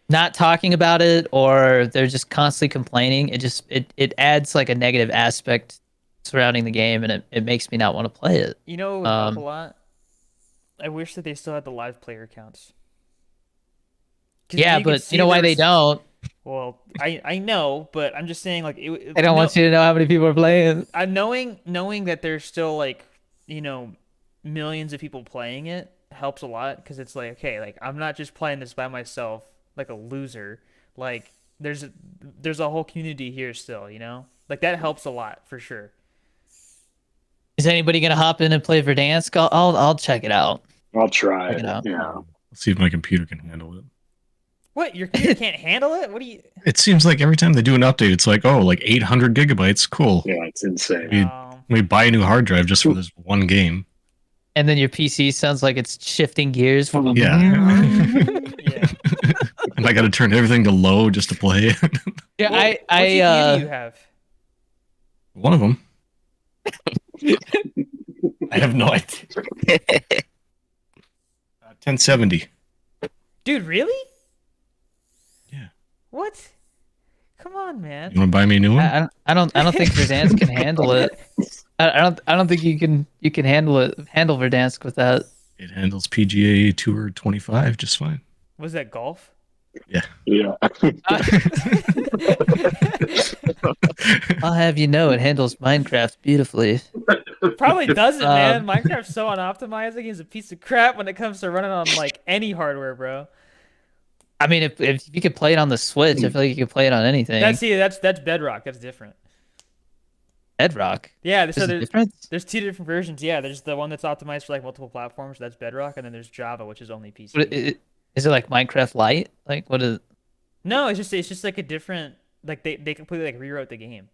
not talking about it, or they're just constantly complaining, it adds like a negative aspect surrounding the game, and it makes me not want to play it. You know, it would help a lot. I wish that they still had the live player counts. Yeah, but you know why they don't? Well, I know, but I'm just saying, like, I don't want you to know how many people are playing. Knowing that there's still like, you know, millions of people playing it helps a lot, because it's like, okay, like I'm not just playing this by myself like a loser. Like there's a whole community here still, you know? Like that helps a lot for sure. Is anybody gonna hop in and play Verdansk? I'll check it out. I'll try it. Yeah. Let's see if my computer can handle it. What? Your computer can't handle it? What do you? It seems like every time they do an update, it's like, oh, like 800 gigabytes. Cool. Yeah, it's insane. We We buy a new hard drive just for this one game. And then your PC sounds like it's shifting gears. Yeah. Yeah. And I got to turn everything to low just to play. Yeah, What GPU do you have? One of them. I have no idea. 1070. Dude, really? Yeah. What? Come on, man. You want to buy me a new one? I don't think Verdansk can handle it. I don't think you can handle Verdansk with that. It handles PGA Tour 25 just fine. Was that golf? Yeah. I'll have you know it handles Minecraft beautifully. Probably doesn't, man. Minecraft's so unoptimized. It's a piece of crap when it comes to running on like any hardware, bro. I mean, if you could play it on the Switch, I feel like you could play it on anything. That's Bedrock. That's different. Bedrock. Yeah, There's a difference? There's two different versions. Yeah, there's the one that's optimized for like multiple platforms. That's Bedrock, and then there's Java, which is only PC. Is it like Minecraft Lite? Like what is? No, it's just like a different. Like they completely like rewrote the game.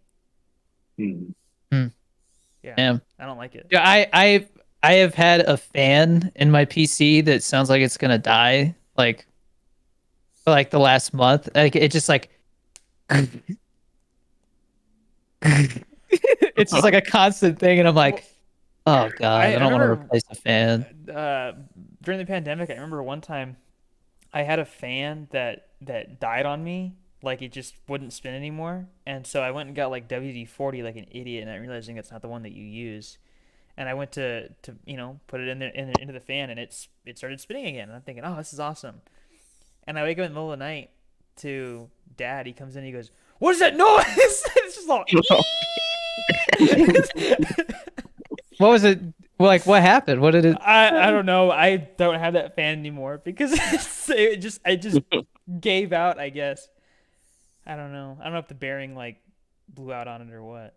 Yeah, Damn. I don't like it. Yeah, I have had a fan in my PC that sounds like it's gonna die. Like for like the last month. Like it just like. It's just like a constant thing, and I'm like, oh god, I don't want to replace the fan. During the pandemic, I remember one time I had a fan that died on me. Like it just wouldn't spin anymore, and so I went and got like WD-40 like an idiot, and I'm realizing it's not the one that you use. And I went to put it in there into the fan, and it started spinning again. And I'm thinking, oh, this is awesome. And I wake up in the middle of the night to Dad. He comes in, and he goes, "What is that noise?" It's just like. What was it like? What happened? What did it? I don't know. I don't have that fan anymore because I just gave out. I guess. I don't know. I don't know if the bearing like blew out on it or what.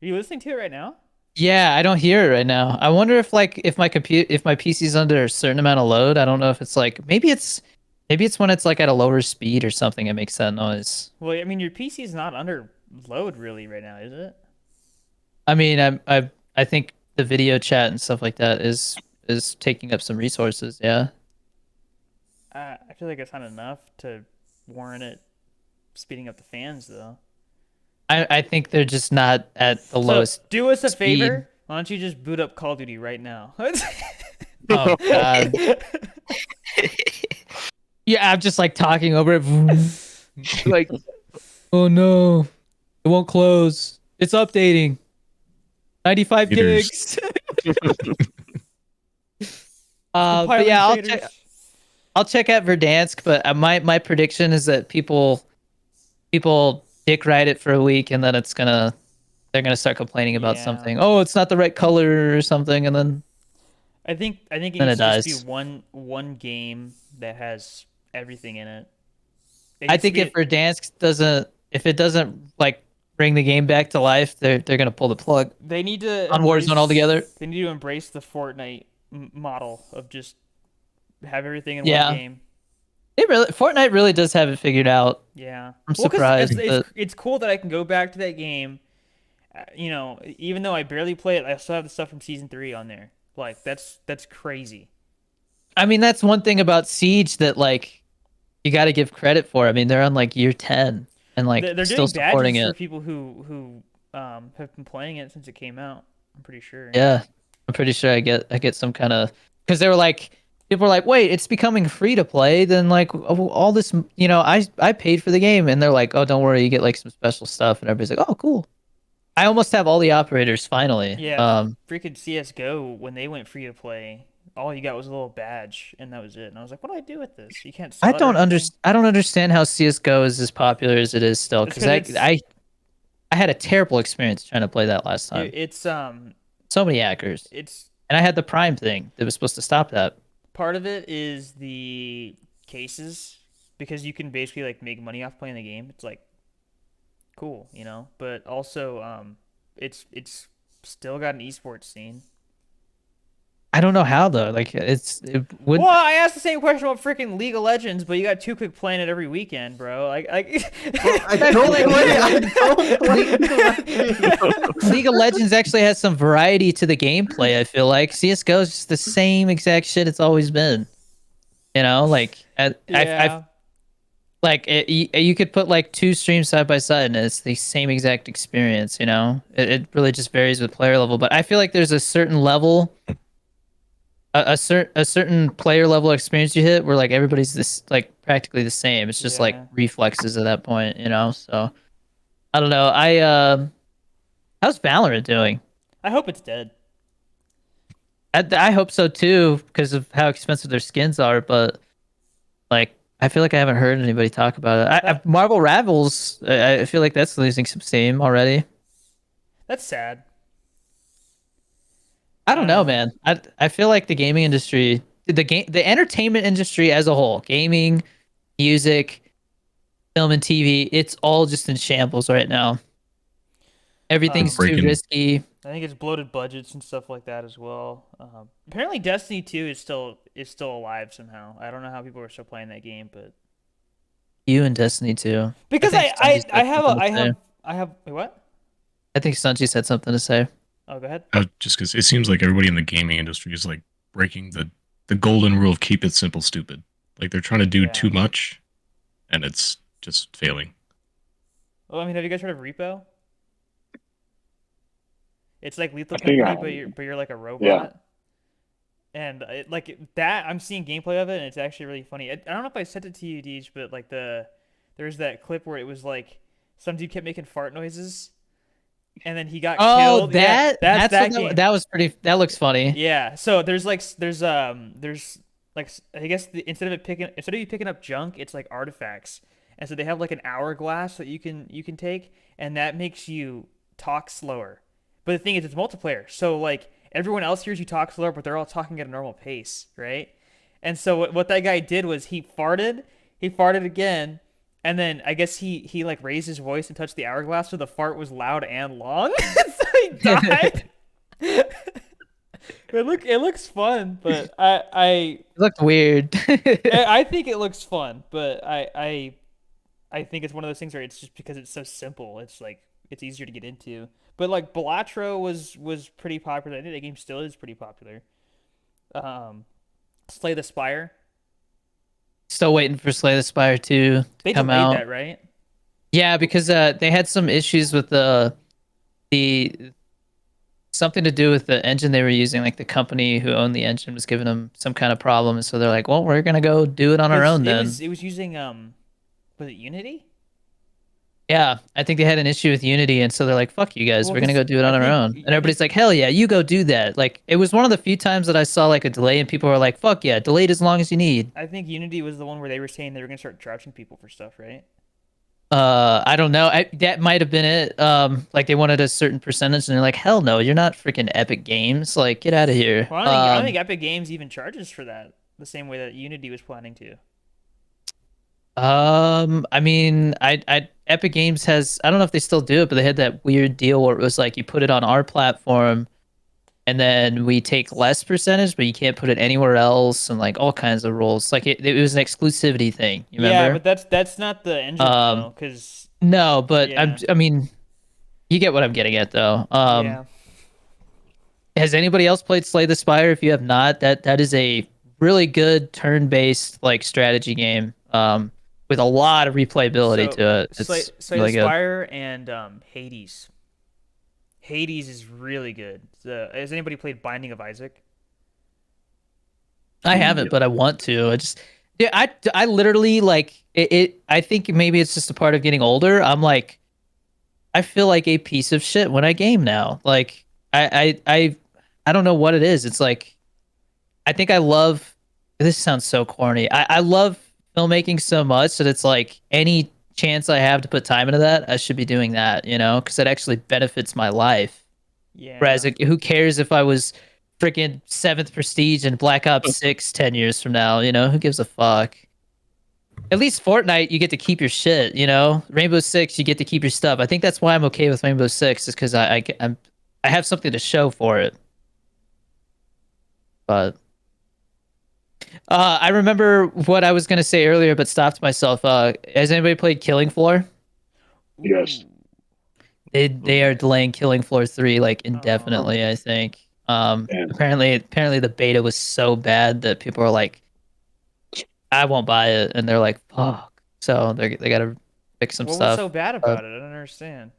Are you listening to it right now? Yeah, I don't hear it right now. I wonder if like if my PC's under a certain amount of load. I don't know if it's like maybe it's when it's like at a lower speed or something. It makes that noise. Well, I mean, your PC is not under load really right now, is it? I mean, I think the video chat and stuff like that is taking up some resources. Yeah. I feel like it's not enough to warrant it speeding up the fans, though. I think they're just not at the lowest. Do us a speed. favor. Why don't you just boot up Call of Duty right now? Oh god. Yeah, I'm just like talking over it. Like, oh no, it won't close. It's updating. 95 gigs. But yeah, I'll check out Verdansk. But my prediction is that people dick ride it for a week, and then they're gonna start complaining about something. Oh, it's not the right color or something, and then I think it needs to just be one game that has everything in it. I think if Verdansk doesn't like bring the game back to life, they're gonna pull the plug. They need to on Warzone altogether. They need to embrace the Fortnite model of just have everything in one game. Fortnite really does have it figured out. Yeah, I'm surprised. It's cool that I can go back to that game. Even though I barely play it, I still have the stuff from season 3 on there. Like that's crazy. I mean, that's one thing about Siege that like you got to give credit for. I mean, they're on like year 10 and like they're still doing supporting badges it. for people who have been playing it since it came out. I'm pretty sure. Yeah, I'm pretty sure I get some kind of because they were like. People are like, wait, it's becoming free to play. Then like all this, I paid for the game, and they're like, oh, don't worry, you get like some special stuff, and everybody's like, oh, cool. I almost have all the operators finally. Yeah, freaking CSGO when they went free to play, all you got was a little badge, and that was it. And I was like, what do I do with this? You can't. Sell I don't understand how CSGO is as popular as it is still, because I had a terrible experience trying to play that last time. It's so many hackers. And I had the Prime thing that was supposed to stop that. Part of it is the cases, because you can basically like make money off playing the game. It's like cool, but also it's still got an esports scene. I don't know how though. Like it would. Well, I asked the same question about freaking League of Legends, but you got Two Quick playing it every weekend, bro. I don't play. I don't play. League of Legends actually has some variety to the gameplay. I feel like CS:GO is just the same exact shit it's always been. You know, like yeah. like you could put like two streams side by side and it's the same exact experience. You know, it really just varies with player level. But I feel like there's a certain level, a certain player level experience you hit where like everybody's this like practically the same. It's just like Yeah. reflexes at that point. You know, so I don't know. How's Valorant doing? I hope it's dead. I hope so too, because of how expensive their skins are. But like, I feel like I haven't heard anybody talk about it. Marvel Rivals, I feel like that's losing some steam already. That's sad. I don't know, man. I feel like the gaming industry, the entertainment industry as a whole, gaming, music, film and TV, it's all just in shambles right now. Everything's too Breaking- risky. I think it's bloated budgets and stuff like that as well. Apparently, Destiny 2 is still alive somehow. I don't know how people are still playing that game, but You and Destiny too. because think Sanji's got I have wait, what? I think Sanji said something to say. Oh, go ahead. Just because it seems like everybody in the gaming industry is like breaking the golden rule of keep it simple, stupid. Like they're trying to do Yeah. too much, and it's just failing. Well, I mean, have you guys heard of Repo? It's like Lethal I think Company, but you're like a robot. And like that, I'm seeing gameplay of it, and it's actually really funny. I don't know if I sent it to you, Deej, but like there's that clip where it was like some dude kept making fart noises, and then he got killed. Yeah, that's that game. That was pretty. That looks funny. Yeah. So there's like I guess instead of you picking up junk, it's like artifacts, and so they have like an hourglass that you can take, and that makes you talk slower. But the thing is, it's multiplayer, so like everyone else hears you talk slower, but they're all talking at a normal pace, right? And so what that guy did was he farted again, and then I guess he like raised his voice and touched the hourglass, so the fart was loud and long. So he died. It looks fun, but It looked weird. I think it looks fun, but I think it's one of those things where it's just because it's so simple, it's like it's easier to get into. But like Balatro was pretty popular. I think that game still is pretty popular. Slay the Spire. Still waiting for Slay the Spire 2 to They come delayed out. that, right? Yeah, because they had some issues with the something to do with the engine they were using. Like the company who owned the engine was giving them some kind of problem, and so they're like, "Well, we're gonna go do it on our own then." It was using was it Unity? Yeah, I think they had an issue with Unity, and so they're like, "Fuck you guys, Well, we're gonna go do it I on our think- own." And everybody's like, "Hell yeah, you go do that!" Like it was one of the few times that I saw like a delay, and people were like, "Fuck yeah, delayed as long as you need." I think Unity was the one where they were saying they were gonna start charging people for stuff, right? I don't know. That might have been it. Like they wanted a certain percentage, and they're like, "Hell no, you're not freaking Epic Games. Like, get out of here." Well, I don't think Epic Games even charges for that the same way that Unity was planning to. I mean, I Epic Games has, I don't know if they still do it, but they had that weird deal where it was like you put it on our platform and then we take less percentage, but you can't put it anywhere else and like all kinds of rules. Like it was an exclusivity thing. You remember? Yeah, but that's not the engine though, because No, but Yeah. I mean, you get what I'm getting at though. yeah. Has anybody else played Slay the Spire? If you have not, that is a really good turn-based like strategy game. With a lot of replayability So, to it. It's Slay really the good. Spire and Hades. Hades is really good. Has anybody played Binding of Isaac? I haven't, but I want to. I literally like it. I think maybe it's just a part of getting older. I'm like, I feel like a piece of shit when I game now. Like I don't know what it is. It's like, I think I love. This sounds so corny. I love filmmaking so much that it's like any chance I have to put time into that, I should be doing that. You know, because it actually benefits my life. Yeah. Whereas who cares if I was freaking 7th Prestige and Black Ops 6 10 years from now? You know, who gives a fuck? At least Fortnite, you get to keep your shit. You know, Rainbow Six, you get to keep your stuff. I think that's why I'm okay with Rainbow Six, is because I have something to show for it. But I remember what I was gonna say earlier, but stopped myself. Has anybody played Killing Floor? Yes. Ooh. They are delaying Killing Floor 3 like Oh. indefinitely, I think. Damn. Apparently the beta was so bad that people are like, I won't buy it, and they're like, fuck. So they gotta fix some What was stuff. so bad about it? I don't understand.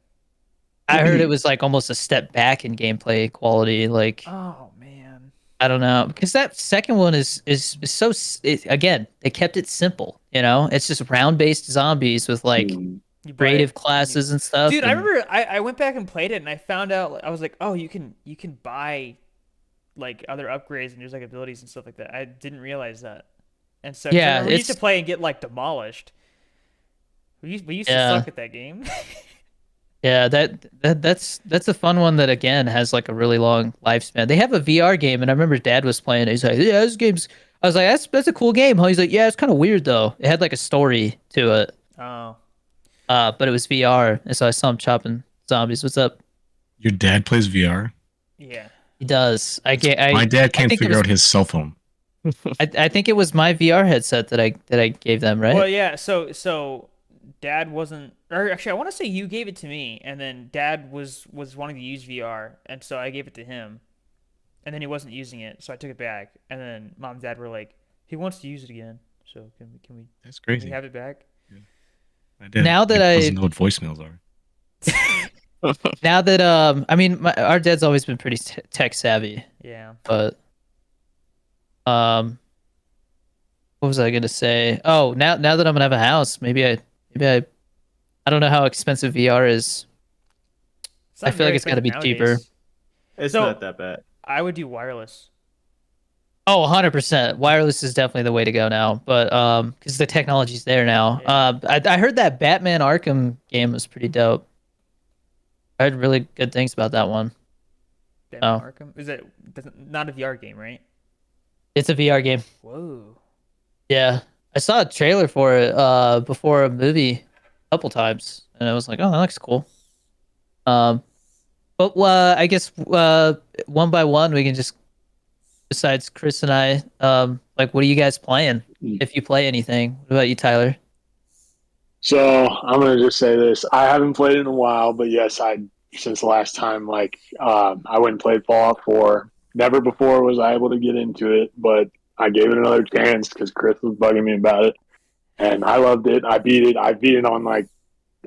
I heard it was like almost a step back in gameplay quality. Like Oh man. I don't know, because that second one is so again they kept it simple. You know, it's just round based zombies with like Mm. You buy creative it, classes and stuff. dude. I and- remember I went back and played it, and I found out I was like, oh, you can buy like other upgrades and there's like abilities and stuff like that. I didn't realize that. And so 'cause I Yeah, remember we used to it's play and get like demolished. We used to Yeah. suck at that game. yeah that's a fun one that again has like a really long lifespan. They have a VR game, and I remember Dad was playing it. He's like, yeah, this game's. I was like, that's a cool game, huh? He's like, yeah, it's kind of weird though. It had like a story to it. Oh, But it was VR, and so I saw him chopping zombies. What's up? Your dad plays VR. yeah. He does. My dad I can't think it figure was- out his cell phone. I think it was my VR headset that I gave them, right? Well, yeah. So Dad wasn't, or actually, I want to say you gave it to me, and then Dad was wanting to use VR, and so I gave it to him, and then he wasn't using it, so I took it back, and then Mom and Dad were like, he wants to use it again, so That's can we crazy. have it back? My dad Now that doesn't know what voicemails are. Now that I mean, our dad's always been pretty tech savvy, Yeah. but what was I gonna say? Oh, now that I'm gonna have a house, maybe I don't know how expensive VR is. It's I not feel like very it's gotta be expensive cheaper. nowadays. It's So- not that bad. I would do wireless. Oh, 100%. Wireless is definitely the way to go now, but because the technology's there now. Yeah. I heard that Batman Arkham game was pretty dope. I heard really good things about that one. Batman Oh. Arkham. Is it not a VR game, right? It's a VR game. Whoa. Yeah, I saw a trailer for it before a movie a couple times, and I was like, oh, that looks cool. But I guess one by one we can just, besides Chris and I, like, what are you guys playing? If you play anything, what about you, Tyler? So I'm gonna just say this: I haven't played it in a while, but yes, since the last time, like, I went and played Fallout 4. Never before was I able to get into it, but I gave it another chance because Chris was bugging me about it, and I loved it. I beat it. I beat it on, like,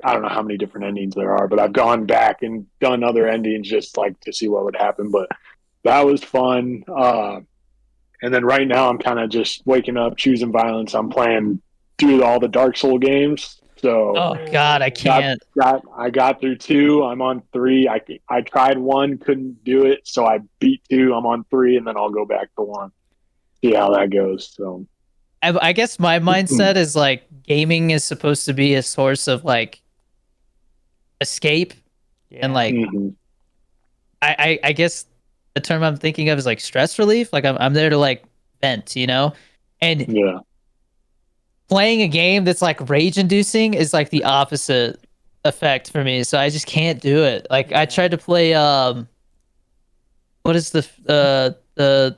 I don't know how many different endings there are, but I've gone back and done other endings just like to see what would happen. But that was fun. And then right now I'm kind of just waking up, choosing violence. I'm playing through all the Dark Soul games. So Oh God, I can't. I got through 2. I'm on 3. I tried 1, couldn't do it, so I beat 2. I'm on 3, and then I'll go back to 1. See how that goes. So I guess my mindset is like gaming is supposed to be a source of like escape, Yeah. and like mhm. I guess the term I'm thinking of is like stress relief. Like I'm there to like vent, you know, and Yeah. playing a game that's like rage inducing is like the opposite effect for me. So I just can't do it. Like I Yeah. tried to play what is the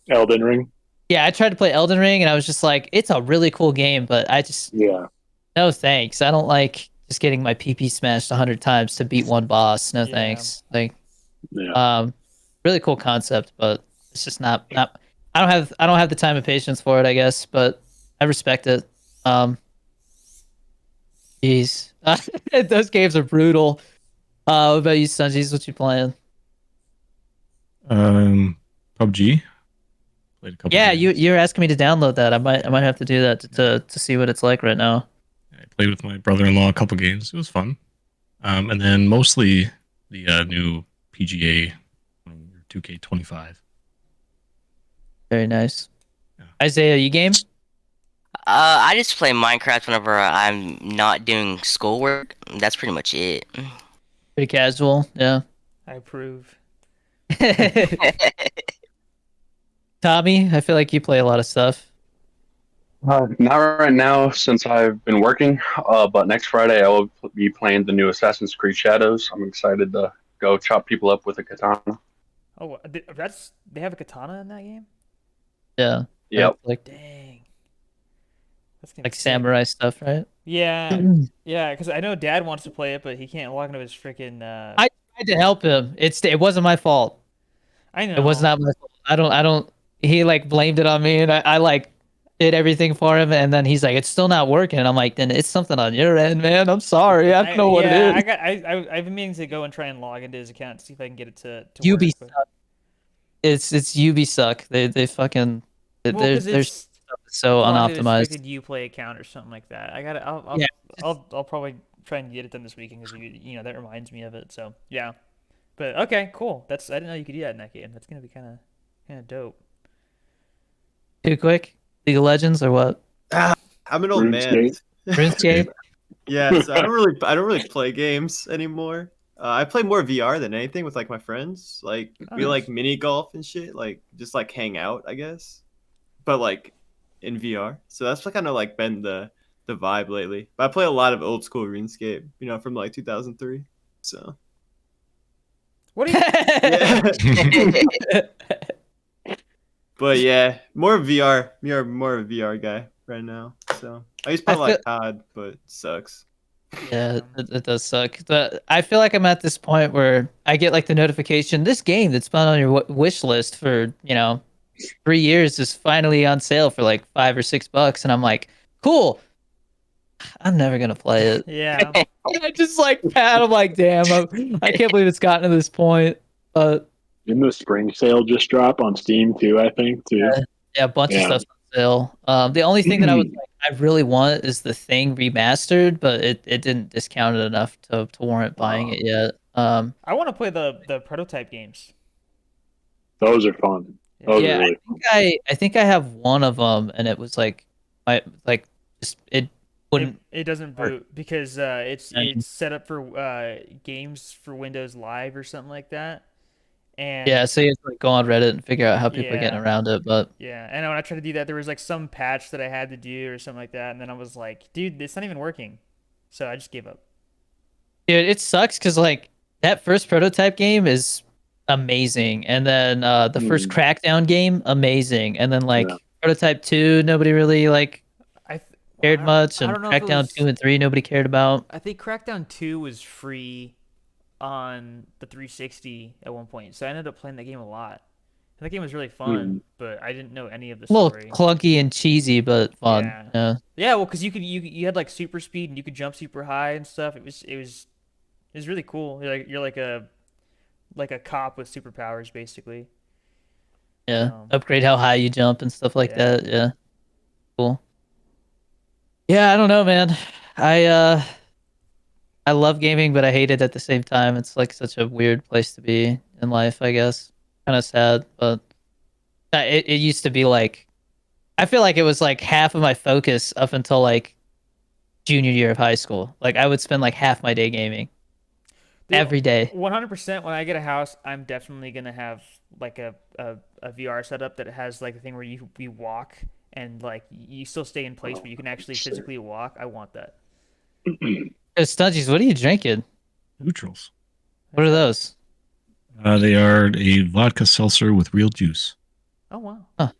Elden Ring. yeah, I tried to play Elden Ring, and I was just like, it's a really cool game, but I just Yeah. no thanks. I don't like just getting my PP smashed 100 times to beat one boss. No Yeah. thanks. Like Yeah. really cool concept, but it's just not I don't have the time and patience for it, I guess, but I respect it. Jeez. Those games are brutal. What about you, Sanjis? What you playing? PUBG. Played a couple. Yeah, games. you're asking me to download that. I might have to do that to see what it's like right now. I played with my brother-in-law a couple games. It was fun. And then mostly the new PGA 2K25. Very nice. Yeah. Isaiah, you game? I just play Minecraft whenever I'm not doing schoolwork. That's pretty much it. Pretty casual, yeah. I approve. Tommy, I feel like you play a lot of stuff. Not right now since I've been working, but next Friday I will be playing the new Assassin's Creed Shadows. I'm excited to go chop people up with a katana. Oh, they have a katana in that game? Yeah. Yep. Like Dang. That's gonna be like sick. samurai stuff, right? Yeah, yeah. Because I know Dad wants to play it, but he can't log into his freaking. I tried to help him. It wasn't my fault. I It was know. not my fault. I don't. He like blamed it on me, and I like did everything for him, and then he's like, "It's still not working." And I'm like, "Then it's something on your end, man. I'm sorry. I don't know what it Yeah, is." I've been meaning to go and try and log into his account to see if I can get it to UB work. But, suck. It's UB suck. They fucking well, because they're it's so logged into his unoptimized. freaking Uplay account or something like that. I gotta. Yeah. I'll probably try and get it done this weekend because you know that reminds me of it. So yeah. But okay, cool. I didn't know you could do that in that game. That's gonna be kind of dope. Too quick. League of Legends or what? I'm an old man. RuneScape. RuneScape. Yeah, so I don't really play games anymore. I play more VR than anything with like my friends. Like we Nice. like mini golf and shit. Like just like hang out, I guess. But like in VR. So that's kind of like been the vibe lately. But I play a lot of old school RuneScape. You know, from like 2003. So What do you? yeah. But yeah, more VR. More of a VR guy right now. So I used to play I like COD, but it sucks. Yeah, it does suck. But I feel like I'm at this point where I get like the notification, this game that's been on your wish list for 3 years is finally on sale for like $5 or $6, and I'm like, cool. I'm never gonna play it. Yeah. I just like pat. I'm like, damn. I can't believe it's gotten to this point. But Didn't the spring sale just drop on Steam too? I think too. yeah, a bunch of Yeah. stuff's on sale. The only thing that I was like, I really want is the Thing remastered, but it didn't discount it enough to warrant buying it yet. I want to play the prototype games. Those are fun. Those Yeah, are really I think I have one of them, and it was like, it wouldn't. It doesn't work. boot because it's set up for games for Windows Live or something like that. And Yeah, so you have to like go on Reddit and figure out how people are getting Yeah. around it. But yeah, and when I tried to do that, there was like some patch that I had to do or something like that, and then I was like, dude, it's not even working. So I just gave up. dude, it sucks because like that first prototype game is amazing, and then the first Crackdown game, amazing, and then like Yeah. prototype 2, nobody really like cared much, I and don't know if it Crackdown was- 2 and 3 nobody cared about. I think Crackdown 2 was free on the 360 at one point, so I ended up playing that game a lot. And that game was really fun, but I didn't know any of the A little story. clunky and cheesy, but fun. Yeah. Yeah. Yeah, well, because you had like super speed and you could jump super high and stuff. It was really cool. You're like a cop with superpowers, basically. Yeah. Upgrade how high you jump and stuff like that. Yeah. Cool. Yeah, I don't know, man. I love gaming, but I hate it at the same time. It's like such a weird place to be in life, I guess. Kind of sad, but it used to be like, I feel like it was like half of my focus up until like junior year of high school. Like I would spend like half my day gaming every day. 100%. When I get a house, I'm definitely gonna have like a VR setup that has like a thing where you walk and like you still stay in place, but you can actually physically walk. I want that. Stungies, what are you drinking? Neutrals. What are those? They are a vodka seltzer with real juice. Oh wow. I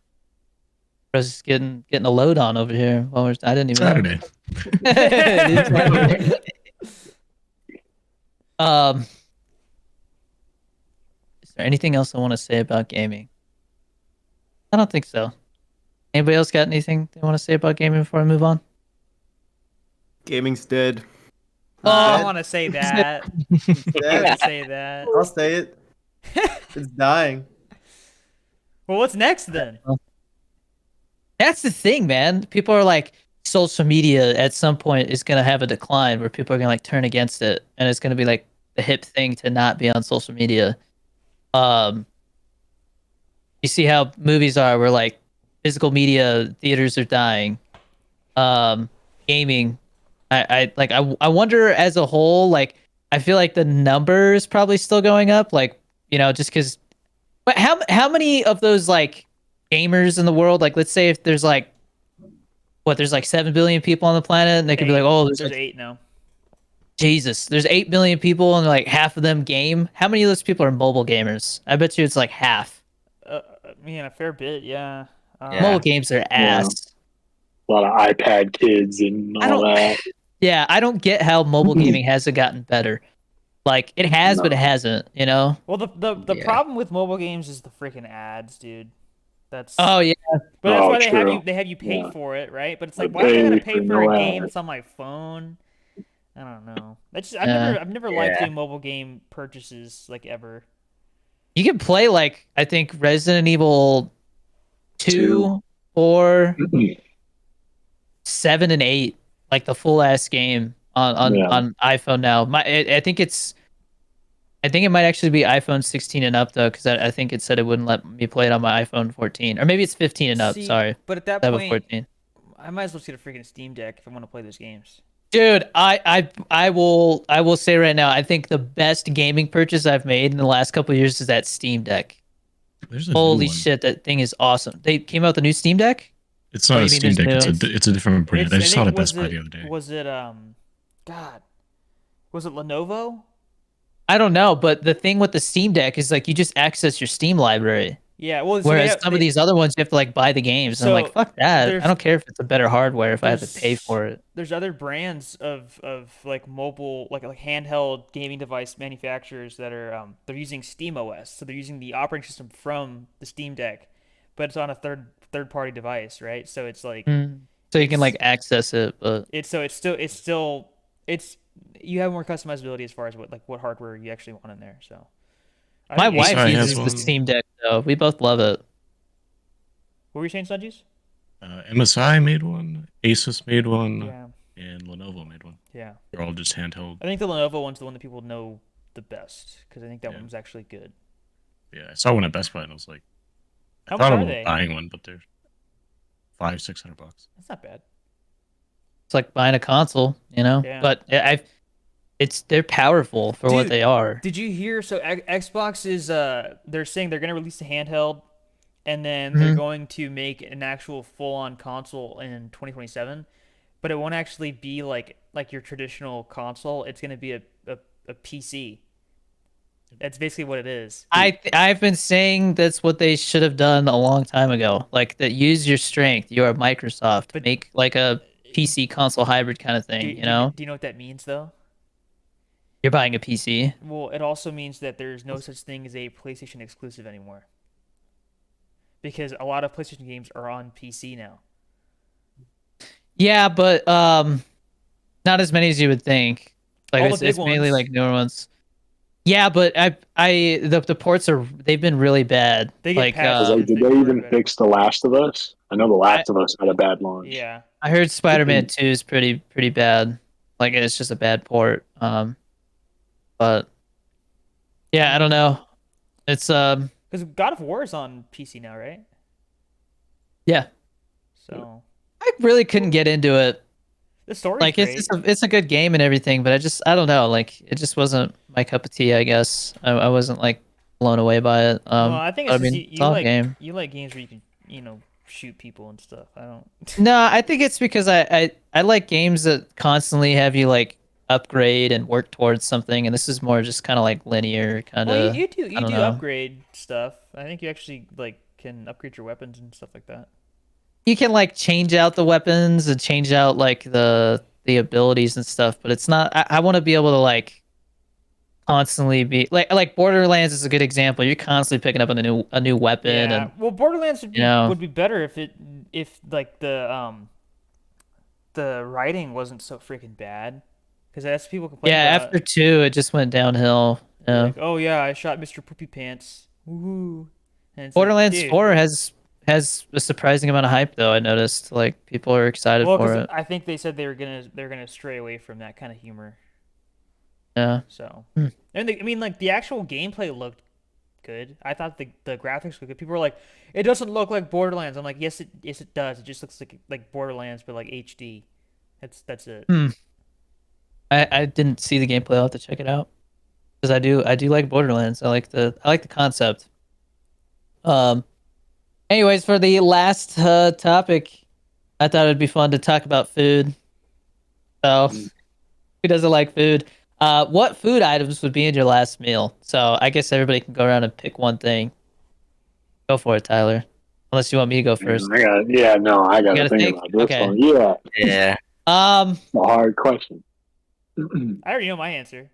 was just getting a load on over here. I didn't even know. Saturday. Is there anything else I want to say about gaming? I don't think so. Anybody else got anything they want to say about gaming before I move on? Gaming's dead. Oh, I Dead. want to say that. I Dead. want to say that. I'll say it. It's dying. Well, what's next then? That's the thing, man. People are like, social media at some point is going to have a decline where people are going to like turn against it, and it's going to be like the hip thing to not be on social media. You see how movies are, where like physical media theaters are dying. Gaming, I wonder as a whole, like I feel like the number is probably still going up, like just because. But how many of those like gamers in the world, like let's say if there's like there's like 7 billion people on the planet, and they could be like, oh, there's There's like, 8 now. Jesus, there's 8 billion people, and like half of them game. How many of those people are mobile gamers? I bet you it's like half. Man, a fair bit, yeah. Mobile games are ass. A lot of iPad kids and I all don't. that. Yeah, I don't get how mobile gaming hasn't gotten better. Like it has, but it hasn't. You know? Well, the Yeah. problem with mobile games is the freaking ads, dude. That's Oh yeah. but that's Oh, why true. they have you pay Yeah. for it, right? But it's I like, why do I gotta pay pay for for a no game ad. that's on my phone? I don't know. That's just, Yeah. I've never liked Yeah. doing mobile game purchases like ever. You can play like I think Resident Evil 2, 4, 7, and 8, like the full ass game Yeah. on iPhone now. I think it might actually be iPhone 16 and up though, because I think it said it wouldn't let me play it on my iPhone 14, or maybe it's 15 and up. See, Sorry, but at that I have a point, 14. I might as well just get a freaking Steam Deck if I want to play those games. Dude, I will say right now, I think the best gaming purchase I've made in the last couple of years is that Steam Deck. There's a new Holy one. shit, that thing is awesome. They came out with the new Steam Deck. It's not Oh, a you mean Steam there's Deck. new- It's a different brand. I just saw it think- at Best Buy the other day. Was it God, was it Lenovo? I don't know, but the thing with the Steam Deck is like you just access your Steam library. Yeah, well, so Whereas some of these other ones, you have to like buy the games. And I'm like, So, fuck that. there's- I don't care if it's a better hardware if I have to pay there's- for it. there's other brands of like mobile like handheld gaming device manufacturers that are they're using Steam OS, so they're using the operating system from the Steam Deck, but it's on a third party device, right? So it's like So you can It's- like access it, but it's still you have more customizability as far as what hardware you actually want in there. So my think- wife Acer has uses the one. Steam Deck though. We both love it. What were you saying, Sudgies? MSI made one, Asus made one, Yeah, and Lenovo made one. yeah. They're all just handheld. I think the Lenovo one's the one that people know the best because I think that Yeah. one was actually good. Yeah, I saw one at Best Buy and I was like, How I thought much are about they? buying one, but they're $500-600. That's not bad. It's like buying a console, you know. Yeah. But they're powerful for what Dude, they are. Did you hear? So Xbox is they're saying they're gonna release a handheld, and then they're going to make an actual full-on console in 2027, but it won't actually be like your traditional console. It's gonna be a PC. That's basically what it is. I've been saying that's what they should have done a long time ago. Like that, use your strength. You're Microsoft. But- Make like a PC console hybrid kind of thing. You know, Do you know what that means though? you're buying a PC. Well, it also means that there's no such thing as a PlayStation exclusive anymore. Because a lot of PlayStation games are on PC now. Yeah, but not as many as you would think. Like All the it's, big it's mainly ones. like newer ones. Yeah, but the ports they've been really bad. They get like patched. Like, did They they were even better. fix The Last of Us? I know The Last of Us had a bad launch. Yeah. I heard Spider-Man 2 is pretty bad. Like it's just a bad port. But yeah, I don't know. It's Because God of War is on PC now, right? yeah. So I really couldn't get into it. the story's Like great. it's a good game and everything, but I don't know. Like it just wasn't my cup of tea. I guess I wasn't like blown away by it. Well, I think but, it's just it's all game. you like games where you can shoot people and stuff. I don't. No, I think it's because I like games that constantly have you like upgrade and work towards something, and this is more just kind of like linear kind of. Well, you do I don't know. upgrade stuff. I think you actually like can upgrade your weapons and stuff like that. You can like change out the weapons and change out like the abilities and stuff, but it's not. I want to be able to like constantly be like Borderlands is a good example. You're constantly picking up a new weapon Yeah. and Well, Borderlands you know. would be better if like the writing wasn't so freaking bad. Because that's what people complain yeah. about. After 2, it just went downhill. Yeah. Like, oh yeah, I shot Mr. Poopy Pants. Woohoo. And it's like, Borderlands dude. 4 has a surprising amount of hype though. I noticed like people are excited Well, for 'cause it. I think they said they're gonna stray away from that kind of humor. Yeah. So, Hmm. and I mean, like the actual gameplay looked good. I thought the graphics were good. People were like, "It doesn't look like Borderlands." I'm like, "Yes, it does. It just looks like Borderlands, but like HD." That's it. I didn't see the gameplay. I'll have to check it out because I do like Borderlands. I like the concept. Anyways, for the last topic, I thought it'd be fun to talk about food. So, who doesn't like food? What food items would be in your last meal? So I guess everybody can go around and pick one thing. Go for it, Tyler. Unless you want me to go first. I got gotta to think think? about this Okay. one. Yeah, Yeah. it's a hard question. I already know my answer.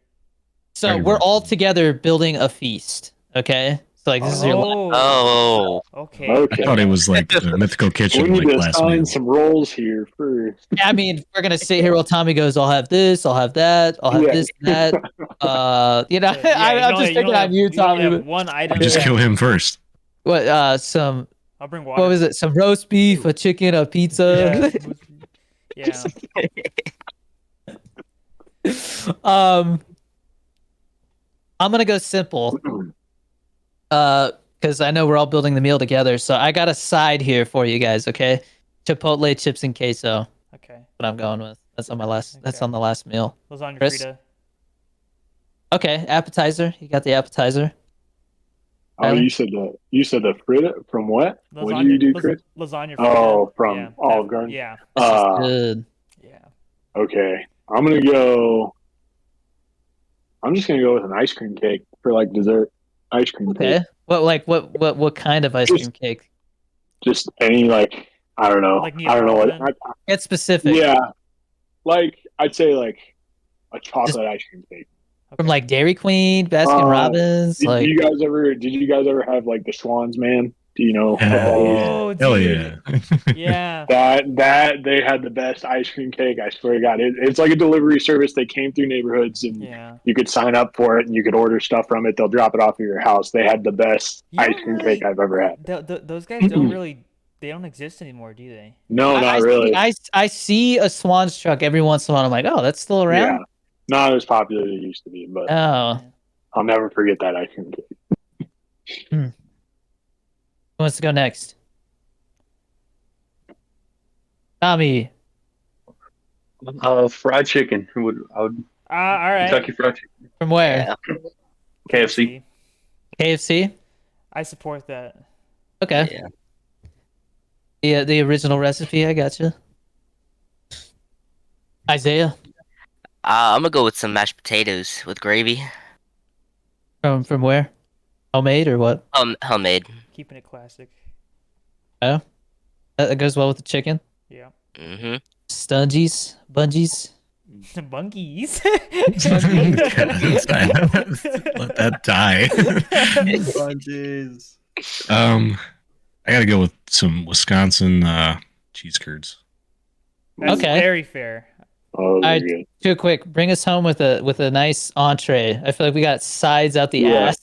So Already we're wrote all some. together building a feast. Okay. So like this is your. Oh. Okay. Okay. I thought it was like the Mythical We Kitchen, need like to last meal. assign some roles here first. I mean, we're gonna sit here while Tommy goes. I'll have this. I'll have that. I'll have Yeah. this. That. You know, Yeah, you I'm can just only- picking only on have- you, can only Tommy. have one item. Just Yeah. kill him first. What? Some. I'll bring water. What was it? Some roast beef, a chicken, a pizza. Yeah. I'm gonna go simple. Because I know we're all building the meal together. So I got a side here for you guys. Okay, Chipotle chips and queso. Okay. What I'm going with. That's on my last. That's Okay. on the last meal. Lasagna Chris? Frita. Okay, appetizer. You got the appetizer. Oh, Tyler? you said the Frita from what? What Lasagna, do you do, Chris? Lasagna Frita. Oh, from yeah. Olive that- Garden? Yeah. This is Uh, good. Yeah. Okay, I'm just gonna go with an ice cream cake for like dessert. Ice cream Okay. cake. What kind of ice cream cake? Just any like I don't know. Like I don't know what. Neapolitan? Get specific. Yeah, like I'd say like a chocolate ice cream cake. From like Dairy Queen, Baskin Robbins, Did like you guys ever have like the Schwann's, man? Do you know? what that is? Oh, Hell dude. yeah. Yeah. That they had the best ice cream cake. I swear to God, it's like a delivery service. They came through neighborhoods and Yeah. you could sign up for it and you could order stuff from it. They'll drop it off at your house. They had the best You ice don't cream really- cake I've ever had. Those guys don't really. They don't exist anymore, do they? No, I not see- really. I see a Swan's truck every once in a while. I'm like, oh, that's still Yeah, around. not as popular as it used to be, but Oh, I'll never forget that ice cream cake. who wants to go next? Tommy. Fried chicken. I would All right. Kentucky Fried Chicken. From where? KFC. KFC. I support that. Okay. Yeah. Yeah, the original recipe. I got you. Isaiah I'm gonna go with some mashed potatoes with gravy. from where? Homemade or what? Homemade. Keeping it classic. That goes well with the chicken. Yeah. Mm-hmm. Stungies, bungees. Bunkies. Let that die. Bunches. I gotta go with some Wisconsin cheese curds. That's Okay. very fair. Oh, they're I- good. Too quick. Bring us home with a nice entree. I feel like we got sides out the Yeah. ass.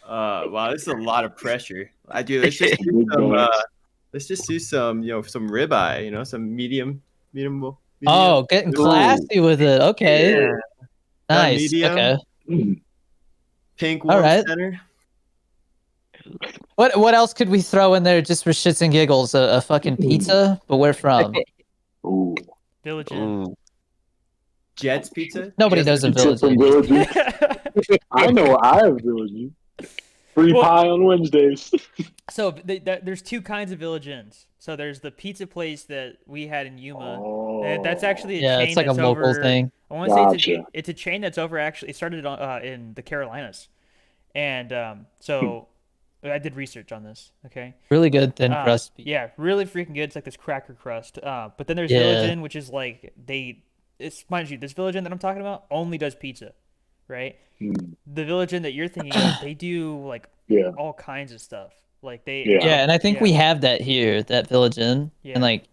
Wow, this is a lot of pressure. I do. Let's just do Big some. bucks. Let's just do some. Some ribeye. Some medium. Oh, getting classy with it. Okay. Yeah. Nice. medium. Okay. Pink All warm right. center. What else could we throw in there just for shits and giggles? A fucking pizza? But where from? Ooh. Village Inn. Ooh. Jet's pizza. Nobody knows a Pizza village. from Inn. Village Inn. I know I have Village Inn. Free Well- pie on Wednesdays. So there's two kinds of Village Inns. So there's the pizza place that we had in Yuma. And that's actually a Yeah, chain it's like a that's local over, thing. I want to say Gotcha. it's a chain that's over. Actually, it started in the Carolinas, and so I did research on this. Okay. Really good thin crust. pizza. Yeah, really freaking good. It's like this cracker crust. But then there's Yeah. Village Inn, which is like it's mind you, this Village Inn that I'm talking about only does pizza, right? Mm, The Village Inn that you're thinking of, they do like Yeah. all kinds of stuff. Like they Yeah. Yeah, and I think yeah. we have that here, that Village Inn, Yeah. and like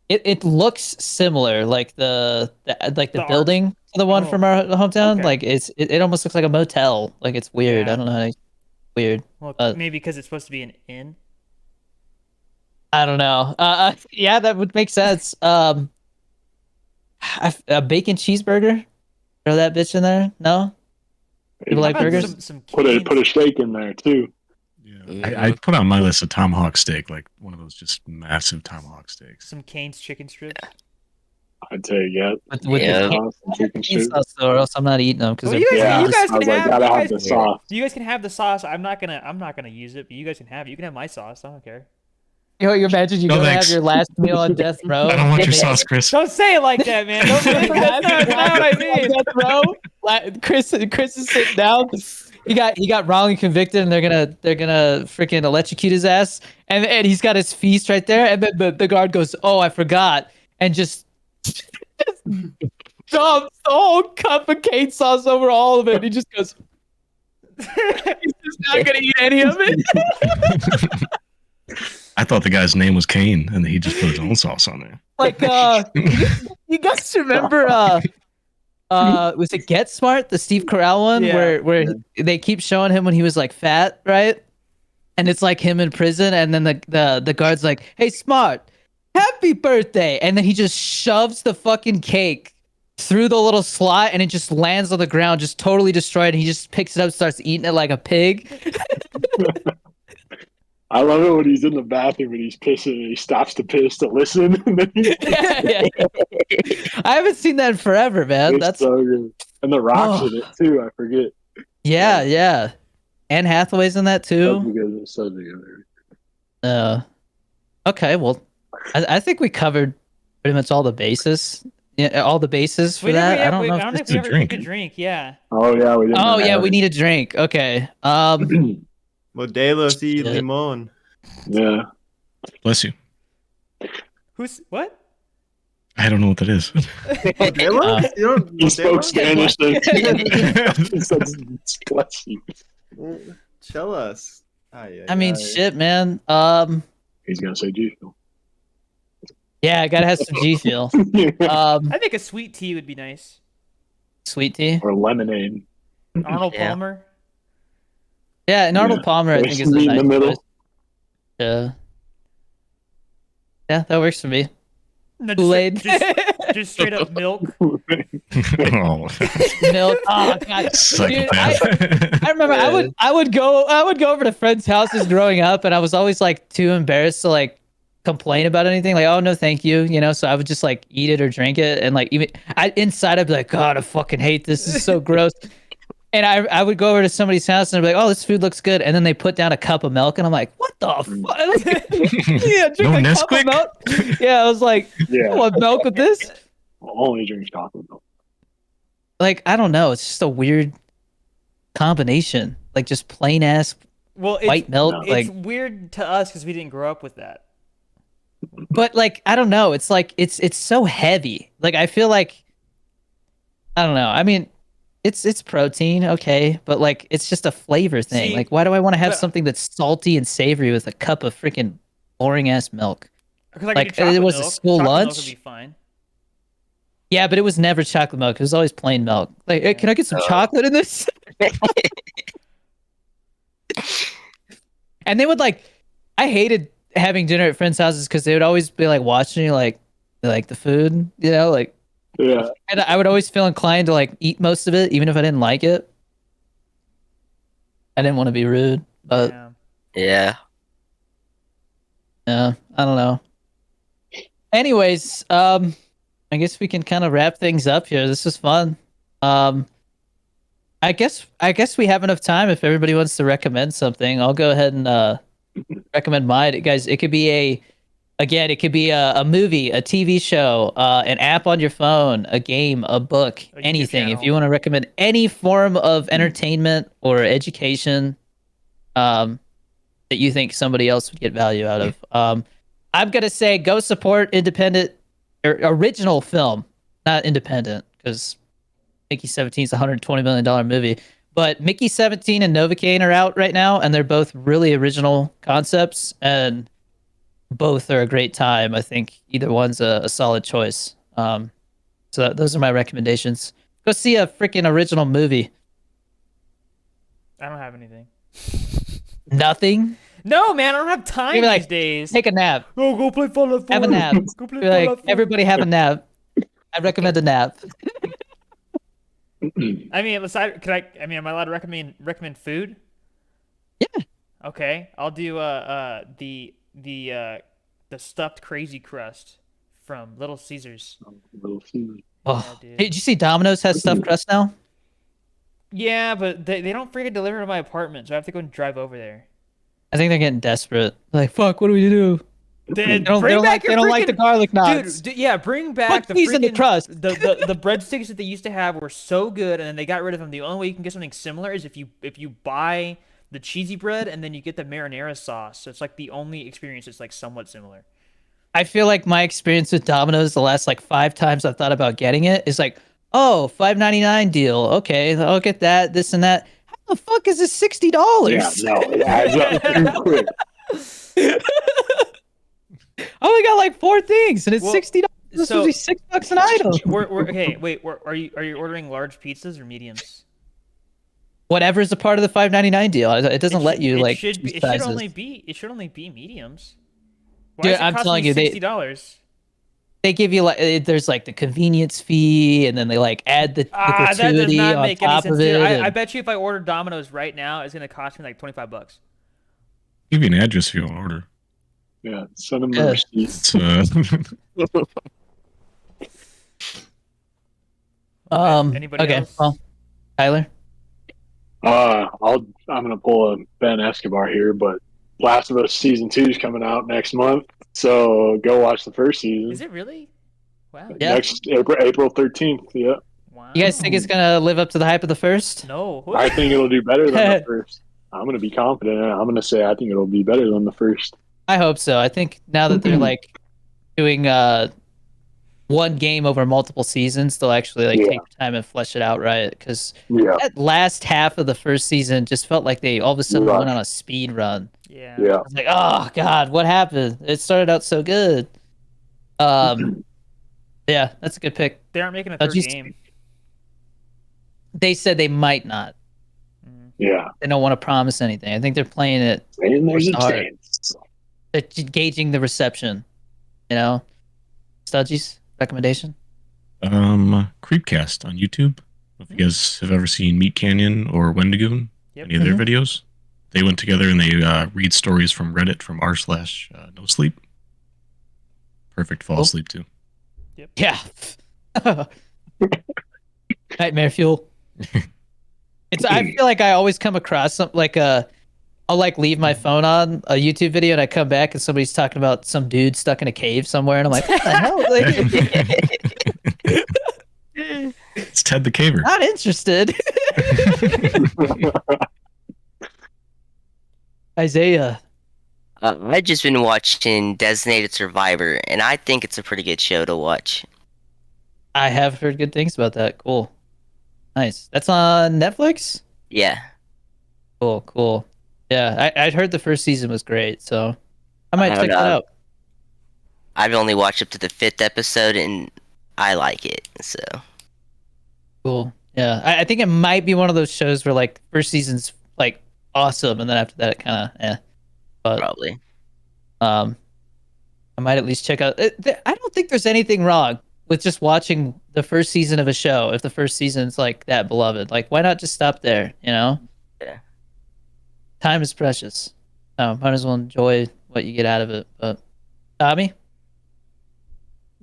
it looks similar, like the The art. building to the one Oh, from our hometown. okay. Like it almost looks like a motel. Like it's weird. Yeah. I don't know how to, weird. Well, Uh, maybe because it's supposed to be an inn. I don't know. Yeah, that would make sense. A bacon cheeseburger. Throw that bitch in there. No. People like How about burgers? Some Put a Cane's? steak in there too. Yeah. I put on my list a tomahawk steak, like one of those just massive tomahawk steaks. Some Cane's chicken strips. I'd say yeah. With Yeah. the Sauce and chicken cheese soup. sauce, or else I'm not eating them because Well, you guys, Yeah, you guys I was can like, have. gotta You have guys, the sauce. you guys can have the sauce. I'm not gonna use it, but you guys can have it. You can have my sauce. I don't care. you imagine you No, go to have thanks. your last meal on death row. I don't want your sauce, Chris. Don't say it like that, man. Don't say it. That's not what I mean. Death row. Chris is sitting down. he got wrongly convicted, and they're gonna freaking electrocute his ass, and he's got his feast right there, and then the guard goes, "Oh, I forgot," and just dumps the whole cup of cane sauce over all of it. He just goes, he's just not gonna eat any of it. I thought the guy's name was Kane, and he just put his own sauce on there. Like, you guys remember, was it Get Smart, the Steve Carell one, Yeah. where they keep showing him when he was like fat, right? And it's like him in prison, and then the guard's like, "Hey, Smart, happy birthday!" And then he just shoves the fucking cake through the little slot, and it just lands on the ground, just totally destroyed. And he just picks it up, starts eating it like a pig. I love it when he's in the bathroom and he's pissing and he stops to piss to listen. And then Yeah. I haven't seen that in forever, man. it's That's so good. And the Rock's in it too. I forget. yeah. Anne Hathaway's in that Such too. a good, such a good. Okay, well, I think we covered pretty much all the bases. Yeah, all the bases for that. I don't know. I don't think it's we a ever drink. took a drink. Yeah. Oh yeah, we didn't. Oh yeah, have we it. need a drink. Okay. Modelos y Shit. limón. Yeah. Bless you. Who's what? I don't know what that is. Modelos? You don't He spoke Modelos? Spanish. Then he said, "Bless you." Tell us. I mean, shit, man. He's gonna say G. Yeah, I gotta have some G Fuel. I think a sweet tea would be nice. Sweet tea. Or lemonade. Arnold Yeah. Palmer. Yeah, and Arnold Yeah. Palmer, I There's think is a meat in nice the middle. choice. Yeah. Yeah, that works for me. No, Kool-Aid. Just straight up milk. Oh, Milk. Oh god. Dude, psychopath. I remember I would go over to friends' houses growing up, and I was always like too embarrassed to like complain about anything. Like, oh no, thank you, So I would just like eat it or drink it, and like even inside I'd be like, God, I fucking hate this. This is so gross. And I would go over to somebody's house and I'd be like, oh, this food looks good, and then they put down a cup of milk, and I'm like, what the fuck? Yeah, drink No a cup of Nesquik? milk. Yeah, I was like, I Yeah. want milk with this. Only drinks chocolate milk. Like, I don't know. It's just a weird combination. Like just plain ass Well, it's, white milk. no. Like, it's weird to us because we didn't grow up with that. but like, I don't know. It's like it's so heavy. Like I feel like I don't know. I mean, it's protein, okay, but like it's just a flavor thing. See, Like, why do I want to have but- something that's salty and savory with a cup of freaking boring ass milk? Because I Like, could do chocolate it was a milk. school Chocolate lunch? Milk would be fine. Yeah, but it was never chocolate milk. It was always plain milk. Like, hey, can I get some chocolate in this? And they would like, I hated having dinner at friends' houses because they would always be like watching you like the food, like. Yeah. And I would always feel inclined to like eat most of it, even if I didn't like it. I didn't want to be rude, but Yeah. Yeah. yeah, I don't know. Anyways, I guess we can kind of wrap things up here. This was fun. I guess we have enough time if everybody wants to recommend something. I'll go ahead and recommend mine. Guys, it could be a movie, a TV show, an app on your phone, a game, a book, A YouTube anything. If channel. you want to recommend any form of entertainment or education that you think somebody else would get value out of, I'm going to say go support independent or original film, not independent, because Mickey 17 is a $120 million movie. But Mickey 17 and Novocaine are out right now, and they're both really original concepts, and both are a great time. I think either one's a solid choice. So those are my recommendations. Go see a freaking original movie. I don't have anything. Nothing. No, man, I don't have time Maybe, these like, days. Take a nap. Oh, go play Fallout 4. Have a nap. Go play Be like, Fallout 4. everybody have a nap. I recommend a nap. I mean, am I allowed to recommend food? Yeah. Okay, I'll do the stuffed crazy crust from Little Caesars. Little Caesar. Oh, dude. hey, did you see Domino's has stuffed crust now? Yeah, but they don't freaking deliver to my apartment, so I have to go and drive over there. I think they're getting desperate. Like, fuck, what do we do? They They don't like the garlic knots. Dude, yeah, bring back Put cheese in the crust. The breadsticks that they used to have were so good, and then they got rid of them. The only way you can get something similar is if you buy the cheesy bread and then you get the marinara sauce. So it's like the only experience that's like somewhat similar. I feel like my experience with Domino's the last like 5 times I've thought about getting it is like, oh, $5.99 deal. Okay, I'll get that, this and that. How the fuck is this $60? Yeah, no, it adds up too quick. I only got like 4 things and it's $60. This so- would be $6 an item. Okay, wait. Are you ordering large pizzas or mediums? Whatever is a part of the $5.99 deal. It doesn't let you like. It choose should sizes. only be mediums. Why Dude, does it I'm cost telling me you, $60? They give you like there's like the convenience fee, and then they like add the That does gratuity not on make any top sense. of it. Dude, I and- bet you if I order Domino's right now, it's gonna cost me like $25. Give you an address if you want to order. Yeah, send them Yeah. the receipts. Anybody Okay. else? Well, Tyler. I'm gonna pull a Ben Escobar here, but Last of Us season 2 is coming out next month, so go watch the first season. Is it really? Wow. Yeah. Next April 13th. Yeah, Wow. You guys think it's gonna live up to the hype of the first? No. I think it'll do better than the first. I'm gonna be confident. I'm gonna say I think it'll be better than the first. I hope so. I think now that they're like doing one game over multiple seasons, they'll actually like take the time and flesh it out right. Because Yeah, that last half of the first season just felt like they all of a sudden Right. went on a speed run. Yeah. yeah. I was like, oh god, what happened? It started out so good. Yeah, that's a good pick. They aren't making a How'd third you- game. They said they might not. Yeah, They don't want to promise anything. I think they're playing it. and there's a Hard. chance. They're gauging the reception. You know, Studgies recommendation. Creepcast on YouTube. If you guys have ever seen Meat Canyon or Wendigoon, Yep. any of their videos, they went together and they read stories from Reddit from r/no sleep. Perfect fall Cool. asleep too. Yeah. Nightmare fuel. I feel like I always come across something like I'll like leave my phone on a YouTube video and I come back and somebody's talking about some dude stuck in a cave somewhere and I'm like, what the hell? Like, It's Ted the Caver. not interested. Isaiah. I've just been watching Designated Survivor, and I think it's a pretty good show to watch. I have heard good things about that. Cool. Nice. That's on Netflix? Yeah. Cool. Yeah, I'd heard the first season was great, so I might I check don't that know. out. I've only watched up to the 5th episode, and I like it, so. Cool. Yeah, I think it might be one of those shows where like first season's like awesome, and then after that it kind of But Probably. I might at least check out. I don't think there's anything wrong with just watching the first season of a show if the first season's like that beloved. Like, why not just stop there? You know? Yeah. Time is precious. Might as well enjoy what you get out of it. But Tommy,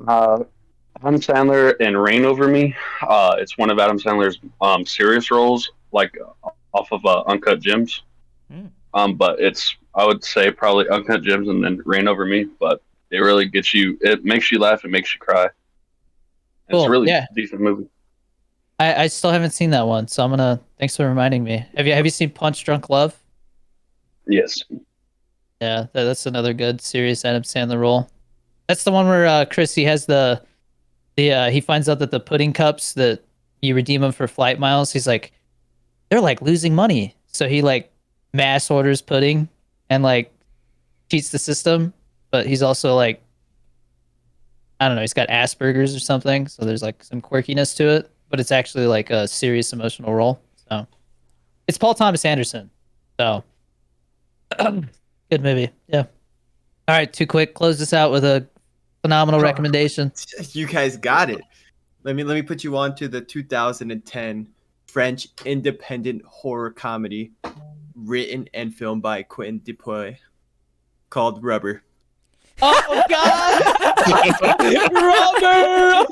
Adam Sandler and Reign Over Me. It's one of Adam Sandler's serious roles, like off of Uncut Gems. But I would say probably Uncut Gems and then Reign Over Me. But it really gets you. It makes you laugh. It makes you cry. It's Cool, a really yeah. decent movie. I still haven't seen that one, so I'm gonna. Thanks for reminding me. Have you seen Punch Drunk Love? Yes. Yeah, that's another good serious Adam Sandler role. That's the one where Chris he has he finds out that the pudding cups that you redeem them for flight miles. He's like, they're like losing money, so he like mass orders pudding and like cheats the system. But he's also like, I don't know, he's got Asperger's or something, so there's like some quirkiness to it. But it's actually like a serious emotional role. So it's Paul Thomas Anderson. So good movie. Yeah. All right, too quick. Close this out with a phenomenal recommendation. You guys got it. Let me put you on to the 2010 French independent horror comedy written and filmed by Quentin Dupieux called Rubber. Oh God, Rubber!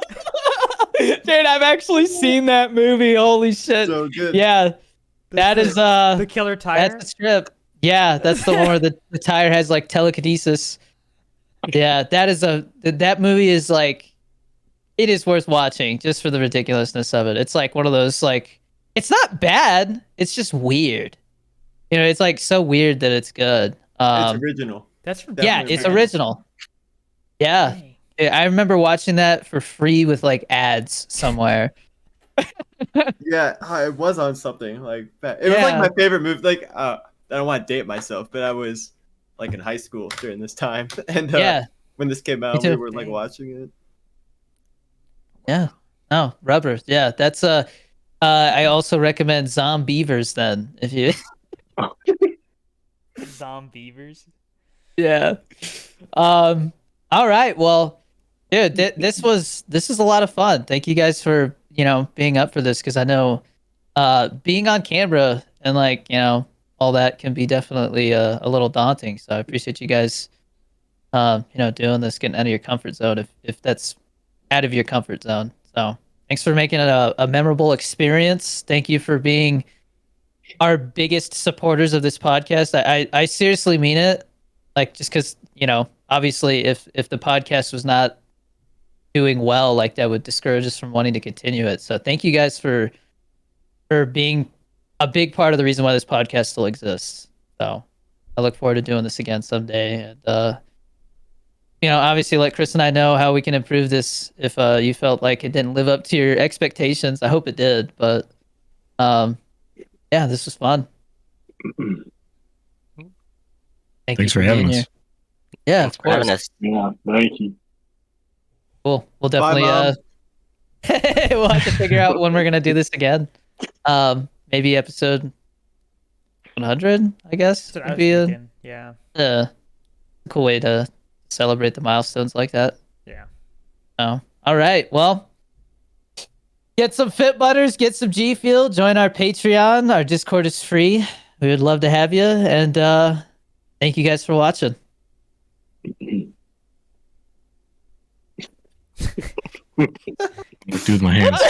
Dude, I've actually seen that movie. Holy shit! So good. Yeah, that is The killer tire. that's the strip. Yeah, that's the one where the tire has like telekinesis. Yeah, that movie is like, it is worth watching just for the ridiculousness of it. It's like one of those, like, it's not bad. It's just weird. You know, it's like so weird that it's good. It's original. That's from Yeah, definitely it's original. original. Yeah. Dang. I remember watching that for free with like ads somewhere. Yeah, it was on something like that. It was like Yeah. my favorite movie. Like, I don't want to date myself, but I was like in high school during this time, and Yeah. when this came Me out, we too. were like Dang. watching it. Yeah. Oh, rubber. Yeah, that's I also recommend Zombievers then if you Zombievers. Yeah. All right. Well, dude, this is a lot of fun. Thank you guys for, being up for this, because I know being on camera and like, all that can be definitely a little daunting. So I appreciate you guys doing this, getting out of your comfort zone if that's out of your comfort zone. So thanks for making it a memorable experience. Thank you for being our biggest supporters of this podcast. I seriously mean it. Like, just because, obviously if the podcast was not doing well, like, that would discourage us from wanting to continue it. So thank you guys for being a big part of the reason why this podcast still exists. So I look forward to doing this again someday. And, obviously let Chris and I know how we can improve this if you felt like it didn't live up to your expectations. I hope it did, but yeah, this was fun. Thanks for having being us. here. Yeah, Thanks of for having course. us. Yeah, thank you. We'll Bye, definitely Mom. we'll have to figure out when we're gonna do this again. Maybe episode 100, I guess, That's what I would was be thinking. Yeah. a cool way to celebrate the milestones like that. Yeah. Oh, all right. Well, get some Fit Butters, get some G Fuel, join our Patreon. Our Discord is free. We would love to have you, and thank you guys for watching. What do with my hands?